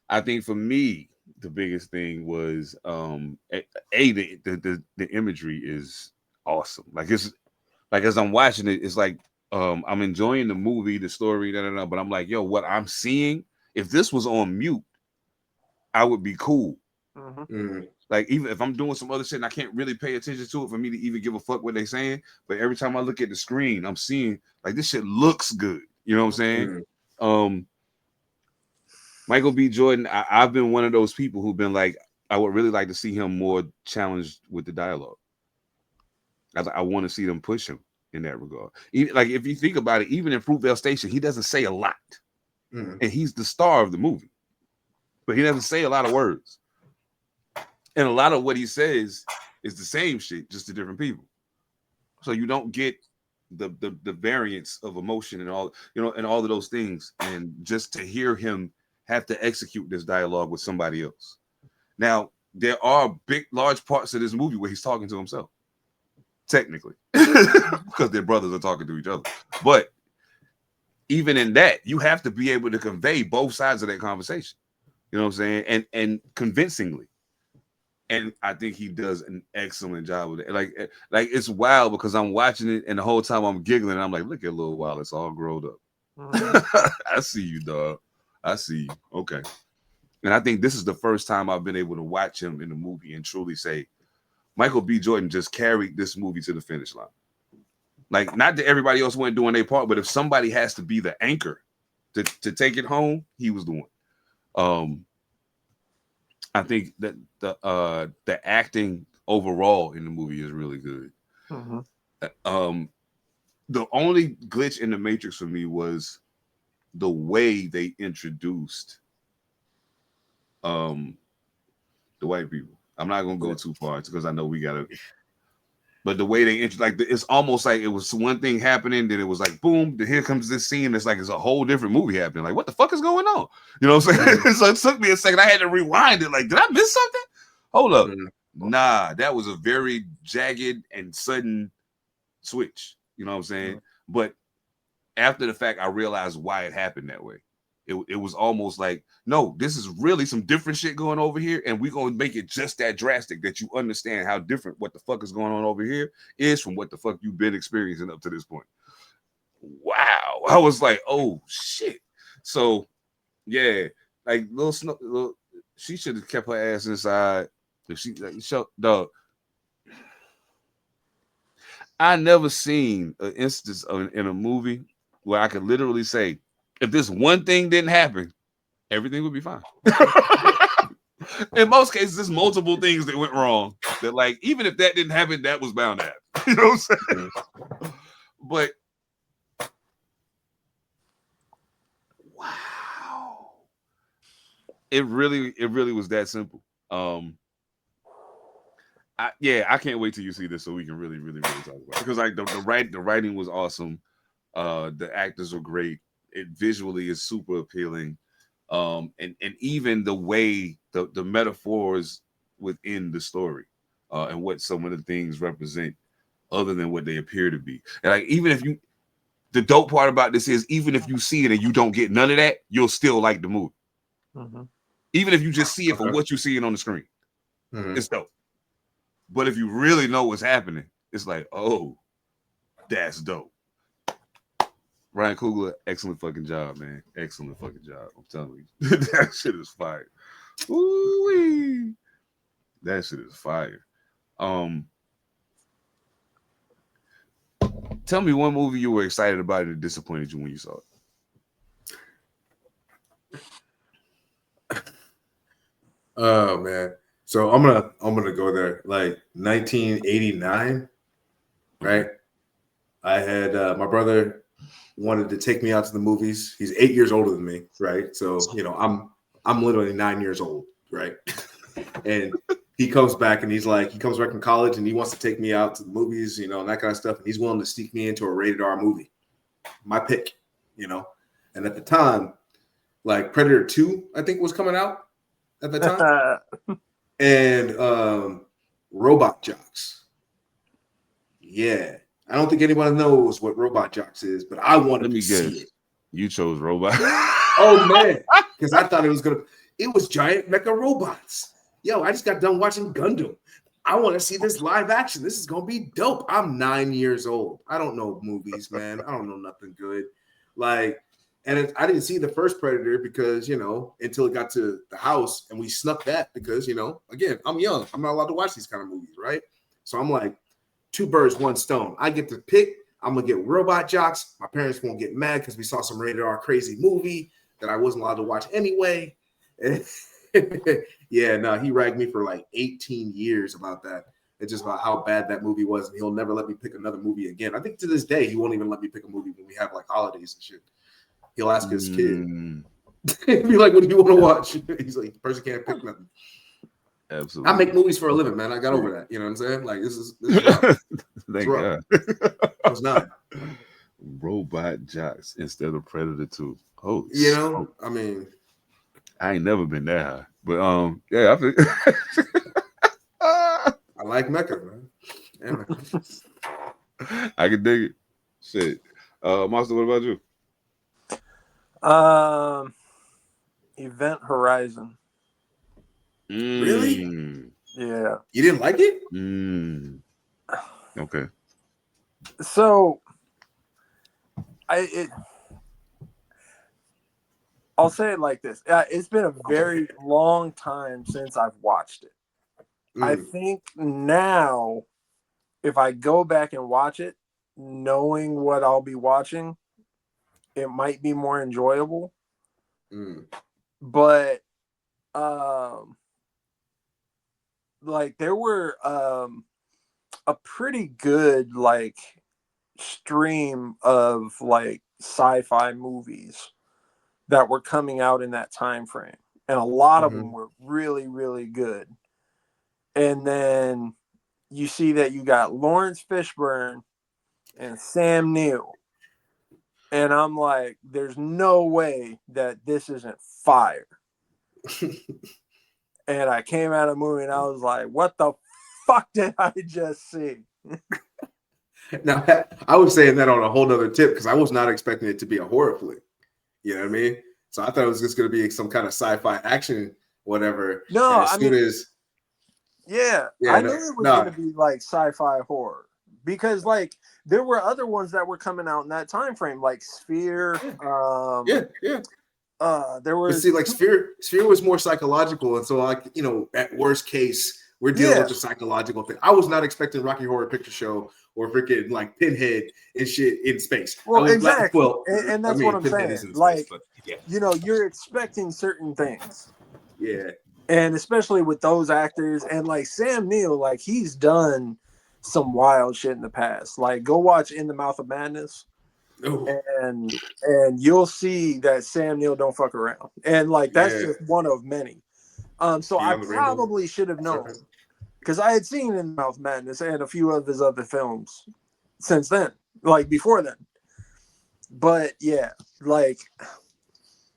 I think for me the biggest thing was the imagery is awesome. Like it's like as I'm watching it, it's like I'm enjoying the movie, the story, but I'm like, yo, what I'm seeing, if this was on mute, I would be cool. Like even if I'm doing some other shit and I can't really pay attention to it for me to even give a fuck what they're saying, but every time I look at the screen, I'm seeing like this shit looks good. You know what I'm saying? Michael B. Jordan, I've been one of those people who've been like, I would really like to see him more challenged with the dialogue. I want to see them push him in that regard. Even, like if you think about it, even in Fruitvale Station, he doesn't say a lot, and he's the star of the movie, but he doesn't say a lot of words. And a lot of what he says is the same shit, just to different people. So you don't get the variance of emotion and all, and all of those things. And just to hear him have to execute this dialogue with somebody else. Now, there are large parts of this movie where he's talking to himself, technically, because their brothers are talking to each other. But even in that, you have to be able to convey both sides of that conversation. You know what I'm saying? And convincingly. And I think he does an excellent job with it. Like it's wild because I'm watching it and the whole time I'm giggling. And I'm like, look at Lil Wild. It's all grown up. I see you, dog. I see you. Okay. And I think this is the first time I've been able to watch him in the movie and truly say, Michael B. Jordan just carried this movie to the finish line. Like, not that everybody else wasn't doing their part, but if somebody has to be the anchor to take it home, he was the one. I think that the acting overall in the movie is really good. The only glitch in the Matrix for me was the way they introduced the white people. I'm not gonna go too far because I know we gotta. But the way they it's almost like it was one thing happening, then it was like boom, then here comes this scene. It's like it's a whole different movie happening. Like, what the fuck is going on? You know what I'm saying? So it took me a second. I had to rewind it. Like, did I miss something? Hold up. Nah, that was a very jagged and sudden switch. You know what I'm saying? But after the fact, I realized why it happened that way. It was almost like, no, this is really some different shit going over here, and we're gonna make it just that drastic that you understand how different what the fuck is going on over here is from what the fuck you've been experiencing up to this point. Wow, I was like, oh shit. So yeah, like little she should have kept her ass inside. If she dog, I never seen an instance in a movie where I could literally say, if this one thing didn't happen, everything would be fine. In most cases, there's multiple things that went wrong. That like, even if that didn't happen, that was bound to happen. You know what I'm saying? But It really was that simple. I can't wait till you see this so we can really talk about it. Because like the writing was awesome. The actors are great. It visually is super appealing. And even the way the metaphors within the story, and what some of the things represent other than what they appear to be. And like the dope part about this is even if you see it and you don't get none of that, you'll still like the movie. Mm-hmm. Even if you just see it for what you're seeing on the screen. Mm-hmm. It's dope. But if you really know what's happening, it's like, oh, that's dope. Ryan Coogler, excellent fucking job, man. Excellent fucking job. I'm telling you. That shit is fire. Ooh-wee. That shit is fire. Tell me one movie you were excited about and it disappointed you when you saw it. Oh man. So I'm gonna go there. Like 1989, right? I had my brother wanted to take me out to the movies. He's 8 years older than me, right? So I'm literally 9 years old, right? And he comes back and he comes back from college and he wants to take me out to the movies, and that kind of stuff. And he's willing to sneak me into a rated R movie. My pick, And at the time, like Predator 2, I think was coming out at the time. And Robot Jocks. Yeah. I don't think anybody knows what Robot Jocks is, but I wanted to see it. You chose Robot. Oh man, because I thought it was giant mecha robots. Yo, I just got done watching Gundam. I want to see this live action. This is gonna be dope. I'm 9 years old. I don't know movies, man. I don't know nothing good. I didn't see the first Predator because until it got to the house and we snuck that because again, I'm young. I'm not allowed to watch these kind of movies, right? So I'm like, 2 birds, 1 stone. I get to pick. I'm gonna get Robot Jocks. My parents won't get mad because we saw some rated R crazy movie that I wasn't allowed to watch anyway. Yeah, no, he ragged me for like 18 years about that. It's just about how bad that movie was, and he'll never let me pick another movie again. I think to this day he won't even let me pick a movie when we have like holidays and shit. He'll ask his kid, be like, "What do you want to watch?" He's like, "The person can't pick nothing." Absolutely. I make movies for a living, man. I got over that. You know what I'm saying? Like this is Thank God. I was not. Robot Jocks instead of Predator 2. Oh, I mean, I ain't never been that high, but yeah, I think I like mecha, man. Yeah, man. I can dig it. Shit, Monster, what about you? Event Horizon. Really? Yeah. You didn't like it? Okay. So I'll say it like this. It's been a very long time since I've watched it. I think now, if I go back and watch it, knowing what I'll be watching, it might be more enjoyable. But there were a pretty good stream of sci-fi movies that were coming out in that time frame, and a lot of them were really, really good. And then you see that you got Lawrence Fishburne and Sam Neill, and I'm like, there's no way that this isn't fire. And I came out of the movie and I was like, what the fuck did I just see? Now, I was saying that on a whole nother tip because I was not expecting it to be a horror flick. You know what I mean? So I thought it was just going to be some kind of sci-fi action, whatever. No, I knew it was going to be sci-fi horror because there were other ones that were coming out in that time frame, like Sphere. There was Sphere was more psychological, and so at worst case we're dealing with the psychological thing. I was not expecting Rocky Horror Picture Show or freaking Pinhead and shit in space. Well, exactly, and that's what I'm saying. You're expecting certain things. Yeah, and especially with those actors and Sam Neill, he's done some wild shit in the past. Go watch In the Mouth of Madness. and you'll see that Sam Neill don't fuck around, and like that's just one of many. So I probably should have known because I had seen In Mouth Madness and a few of his other films since then, like before then. But yeah,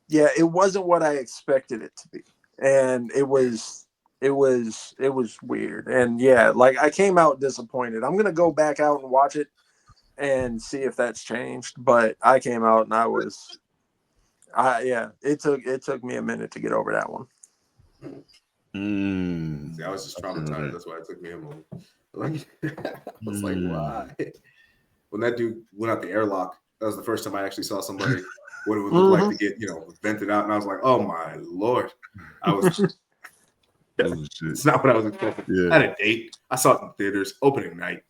it wasn't what I expected it to be, and it was weird, and yeah, like I came out disappointed. I'm gonna go back out and watch it and see if that's changed, but I came out and it took me a minute to get over that one. See, I was just traumatized. That's why it took me a moment. Like, I was like, why? When that dude went out the airlock, that was the first time I actually saw somebody what it would look like to get, vented out. And I was like, oh my Lord. It's not what I was expecting. Yeah. I had a date. I saw it in theaters, opening night.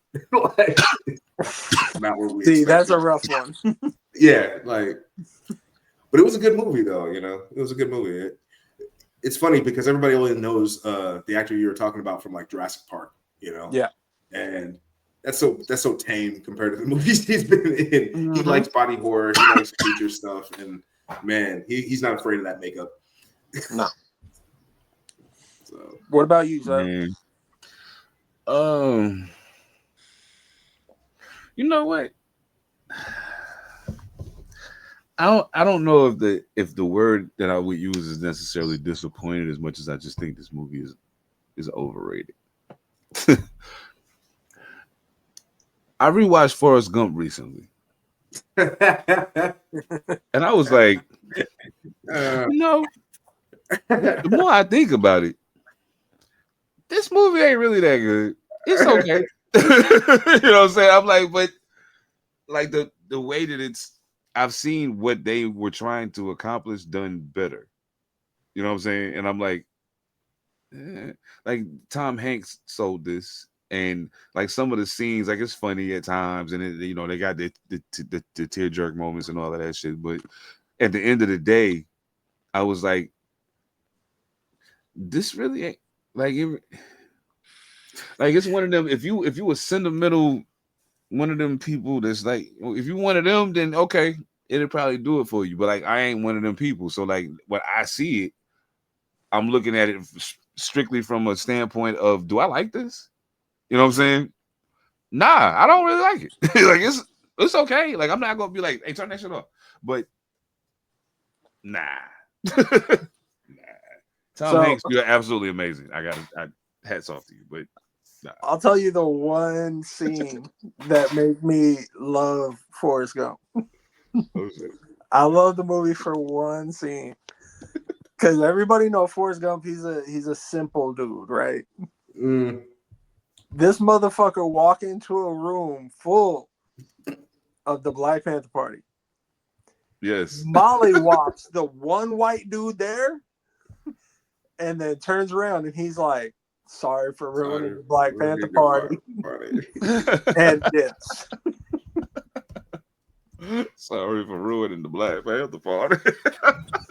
Not what we See, expected. That's a rough one. Yeah, but it was a good movie though, It was a good movie. It's funny because everybody only knows the actor you were talking about from like Jurassic Park, Yeah. And that's so tame compared to the movies he's been in. Mm-hmm. He likes body horror, he likes creature stuff, and man, he's not afraid of that makeup. No. So, what about you, Zach? You know what? I don't know if the word that I would use is necessarily disappointed as much as I just think this movie is overrated. I rewatched Forrest Gump recently. And I was like, the more I think about it, this movie ain't really that good. It's okay. You know what I'm saying? I'm like, but like the way that I've seen what they were trying to accomplish done better. You know what I'm saying? And I'm like, like Tom Hanks sold this, and like some of the scenes, like it's funny at times, and they got the tear jerk moments and all of that shit. But at the end of the day, I was like, this really ain't like it's one of them. If you a sentimental one of them people that's like, if you one of them, then okay, it'll probably do it for you. But like, I ain't one of them people. So like, when I see it, I'm looking at it strictly from a standpoint of, do I like this? You know what I'm saying? Nah, I don't really like it. Like it's okay. Like I'm not gonna be like, hey, turn that shit off. But nah. Tom Hanks, you're absolutely amazing. I hats off to you. But nah. I'll tell you the one scene that made me love Forrest Gump. I love the movie for one scene. Because everybody knows Forrest Gump, he's a simple dude, right? Mm. This motherfucker walk into a room full of the Black Panther Party. Yes. Molly walks the one white dude there, and then turns around and he's like, sorry for ruining the Black Panther Party. And dips. Sorry for ruining the Black Panther Party.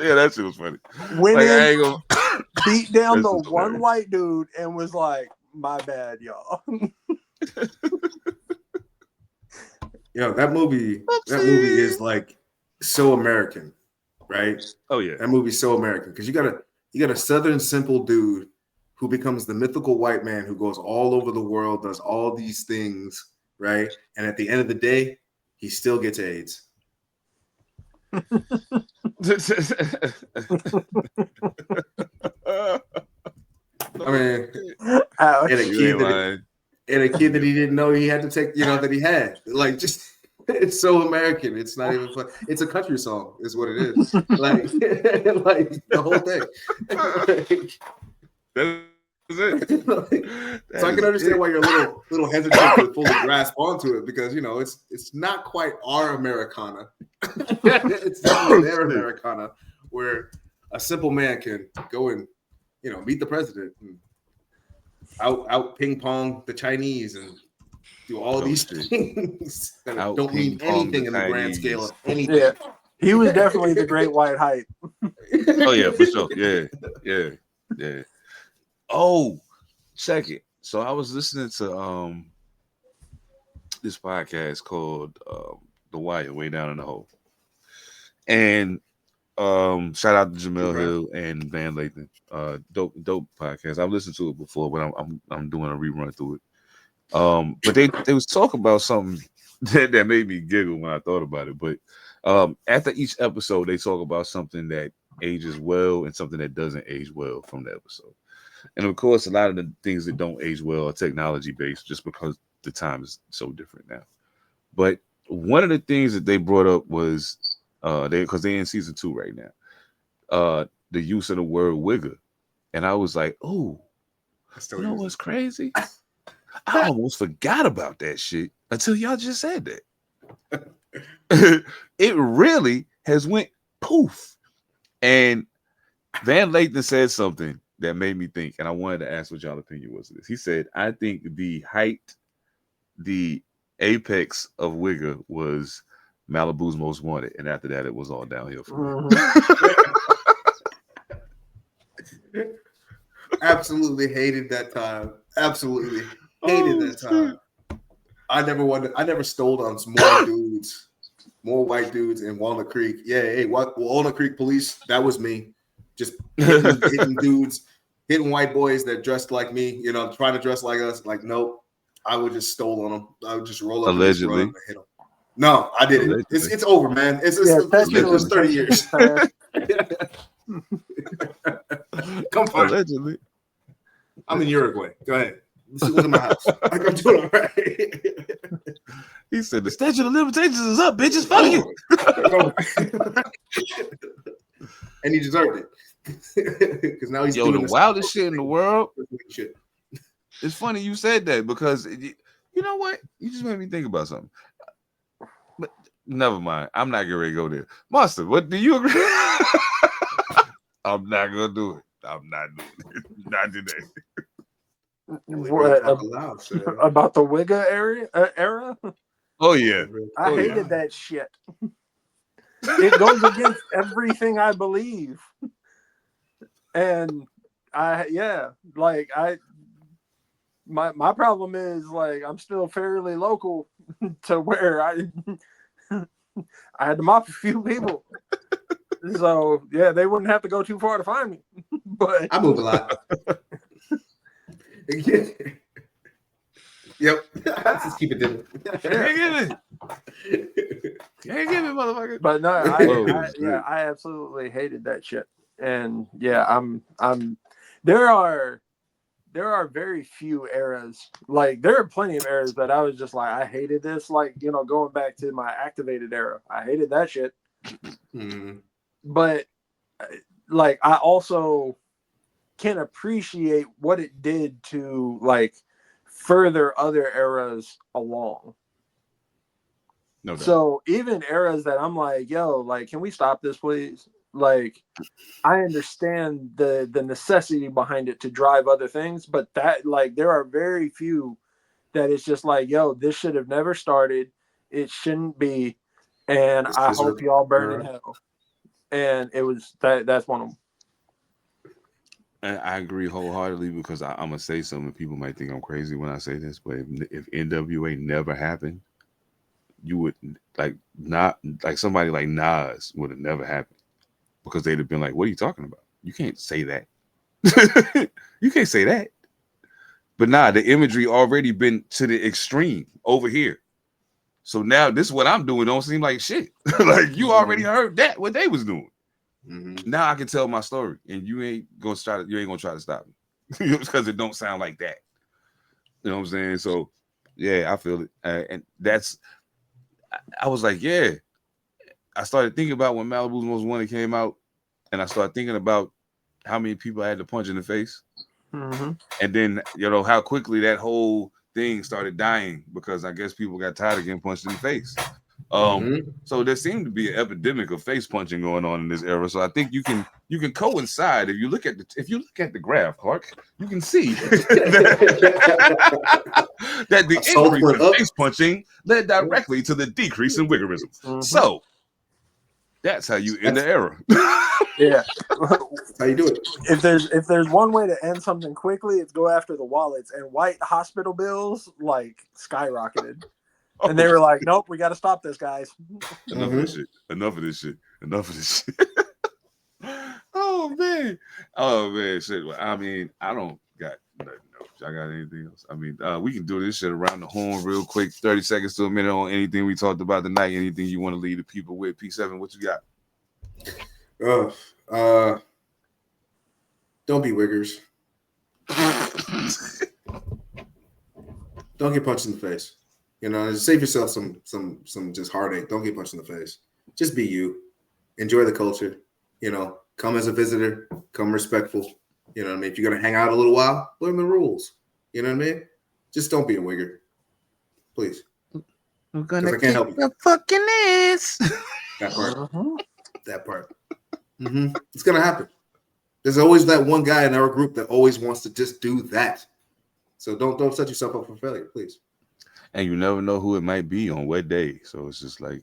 Yeah, that shit was funny. Went in, beat down the one white dude and was like, my bad, y'all. That movie is like so American, right? Oh yeah. That movie's so American because you got a Southern simple dude who becomes the mythical white man who goes all over the world, does all these things, right? And at the end of the day, he still gets AIDS. I mean, and a kid that he didn't know he had to take, that he had. Like, just, it's so American. It's not even fun. It's a country song, is what it is. Like the whole thing. That's it. So I can understand why you're a little hesitant to fully grasp onto it because it's not quite our Americana. It's definitely their Americana, where a simple man can go and meet the president and out ping pong the Chinese and do all these things that don't mean anything in the grand scale of anything. Yeah, he was definitely the great white hype. Oh yeah, for sure. Yeah. Oh, check it. So I was listening to this podcast called the wire way down in the hole. And shout out to Jamel Hill and Van Lathan. Dope podcast. I've listened to it before, but I'm doing a rerun through it. But they was talking about something that made me giggle when I thought about it. But after each episode, they talk about something that ages well and something that doesn't age well from the episode. And of course, a lot of the things that don't age well are technology based, just because the time is so different now. But one of the things that they brought up was because they're in season 2 right now, the use of the word wigger. And I was like, oh, you know what's crazy? I almost forgot about that shit until y'all just said that. It really has went poof. And Van Lathan said something that made me think, and I wanted to ask what y'all opinion was of this. He said, I think the apex of wigger was Malibu's Most Wanted, and after that, it was all downhill from there. Absolutely hated that time. Absolutely hated that time. I never stole on more white dudes in Walnut Creek. Yeah, hey, Walnut Creek police, that was me. Just hitting dudes, hitting white boys that dressed like me, trying to dress like us. Like, nope, I would just stole on them. I would just roll up allegedly and hit them. No, I didn't. It's over, man. It's 30 years. Come on. Allegedly. I'm in Uruguay. Go ahead. Look at my house. I'm doing all right. He said the statute of limitations is up, bitches. Fuck you. And he deserved it. Because now he's doing the wildest shit in the world. It's funny you said that because you know what? You just made me think about something. But never mind. I'm not getting ready to go there. Master, what do you agree? I'm not gonna do it. I'm not doing it. Not today. What, about the wigger era? Oh yeah, I hated that shit. It goes against everything I believe, and my problem is like I'm still fairly local to where I had to mop a few people. So yeah, they wouldn't have to go too far to find me. But I move a lot. Yep. Let's just keep it different. Can't give it, motherfucker. But no, I absolutely hated that shit. And yeah, I'm there are very few eras. Like there are plenty of eras that I was just like, I hated this. Like, going back to my activated era, I hated that shit. Mm-hmm. But like I also can appreciate what it did to like further other eras along. No doubt. So even eras that I'm like, yo, like, can we stop this, please? Like, I understand the necessity behind it to drive other things, but that like there are very few that it's just like, yo, this should have never started. It shouldn't be, and I hope y'all burn in hell. And it was that's one of them. And I agree wholeheartedly because I'm gonna say something. People might think I'm crazy when I say this, but if NWA never happened, you would not somebody like Nas would have never happened because they'd have been like, "What are you talking about? You can't say that. You can't say that." But the imagery already been to the extreme over here. So now this is what I'm doing. Don't seem like shit. Like you already heard that what they was doing. Mm-hmm. Now I can tell my story, and you ain't gonna try to stop me because it don't sound like that. You know what I'm saying? So yeah, I feel it, and that's. I was like, yeah. I started thinking about when Malibu's Most Wanted came out, and I started thinking about how many people I had to punch in the face, and then how quickly that whole thing started dying because I guess people got tired of getting punched in the face. So there seemed to be an epidemic of face punching going on in this era. So I think you can coincide if you look at the graph, Clark, you can see that the increase in face punching led directly to the decrease in wiggerism. So that's how you end the era. Yeah, how you do it. If there's one way to end something quickly, it's go after the wallets, and white hospital bills like skyrocketed. And they were like, nope, we got to stop this, guys. Enough of this shit. Enough of this shit. Enough of this shit. Oh man, shit. I mean, I don't got nothing else. Y'all got anything else? I mean, we can do this shit around the horn real quick, 30 seconds to a minute on anything we talked about tonight. Anything you want to leave the people with? P7, what you got? Don't be wiggers. Don't get punched in the face. You know, save yourself some just heartache. Don't get punched in the face. Just be you. Enjoy the culture. You know, come as a visitor. Come respectful. You know what I mean? If you're gonna hang out a little while, learn the rules. You know what I mean? Just don't be a wigger, please. I'm gonna I can't help you. The fucking ass. That part. That part. It's gonna happen. There's always that one guy in our group that always wants to just do that. So don't set yourself up for failure, please. And you never know who it might be on what day. So it's just like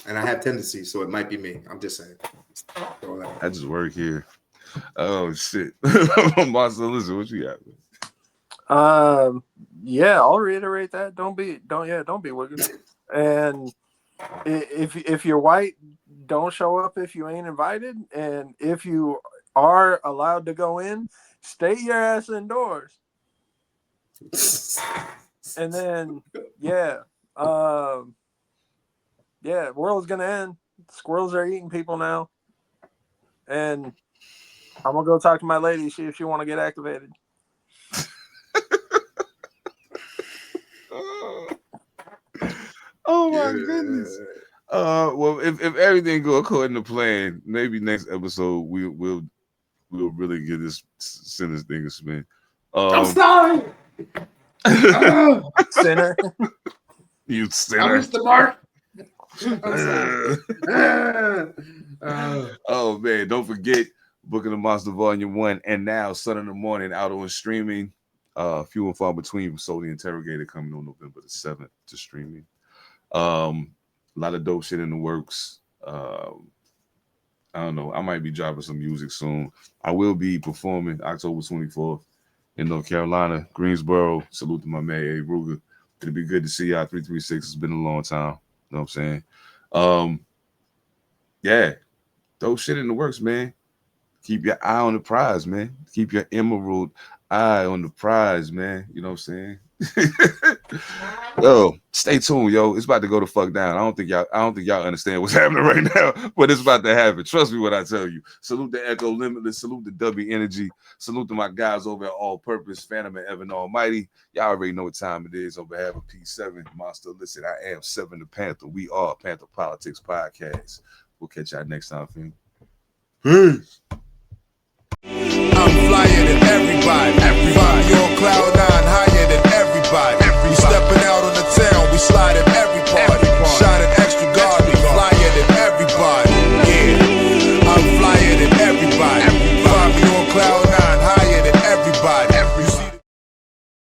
and I have tendencies, so it might be me. I'm just saying. I just work here. Oh shit. Monster, listen, what you got? Yeah, I'll reiterate that. Don't be wicked. And if you're white, don't show up if you ain't invited. And if you are allowed to go in, stay your ass indoors. And then the world's gonna end. Squirrels are eating people now. And I'm gonna go talk to my lady, see if she wanna get activated. Oh my goodness. Well, if everything go according to plan, maybe next episode we'll really get this sinner thing a spin. I'm sorry. Sinner. You sinner. I missed the mark. Oh man, don't forget Book of the Monster Volume 1 and now Sun in the Morning out on streaming. Few and far between. Solely Interrogated coming on November the 7th to streaming. A lot of dope shit in the works. I don't know. I might be dropping some music soon. I will be performing October 24th in North Carolina, Greensboro. Salute to my man, A. Ruger. It'll be good to see y'all. 336. It's been a long time. You know what I'm saying? Yeah. Dope shit in the works, man. Keep your eye on the prize, man. Keep your emerald eye on the prize, man. You know what I'm saying? Yo, stay tuned, yo. It's about to go the fuck down. I don't think y'all understand what's happening right now, but it's about to happen. Trust me when I tell you. Salute to Echo Limitless, salute to W Energy, salute to my guys over at All Purpose, Phantom and Evan Almighty. Y'all already know what time it is. On behalf of P7, Monster Elicit, I am Seven Da Pantha. We are Pantha Politix Podcast. We'll catch y'all next time, fam. Peace. I'm flyer than everybody. Everybody on cloud 9, higher than everybody. We stepping out on the town, we sliding every party. Shining extra guard, we flyer than everybody. Yeah, I'm flyer than everybody. Find me on cloud 9.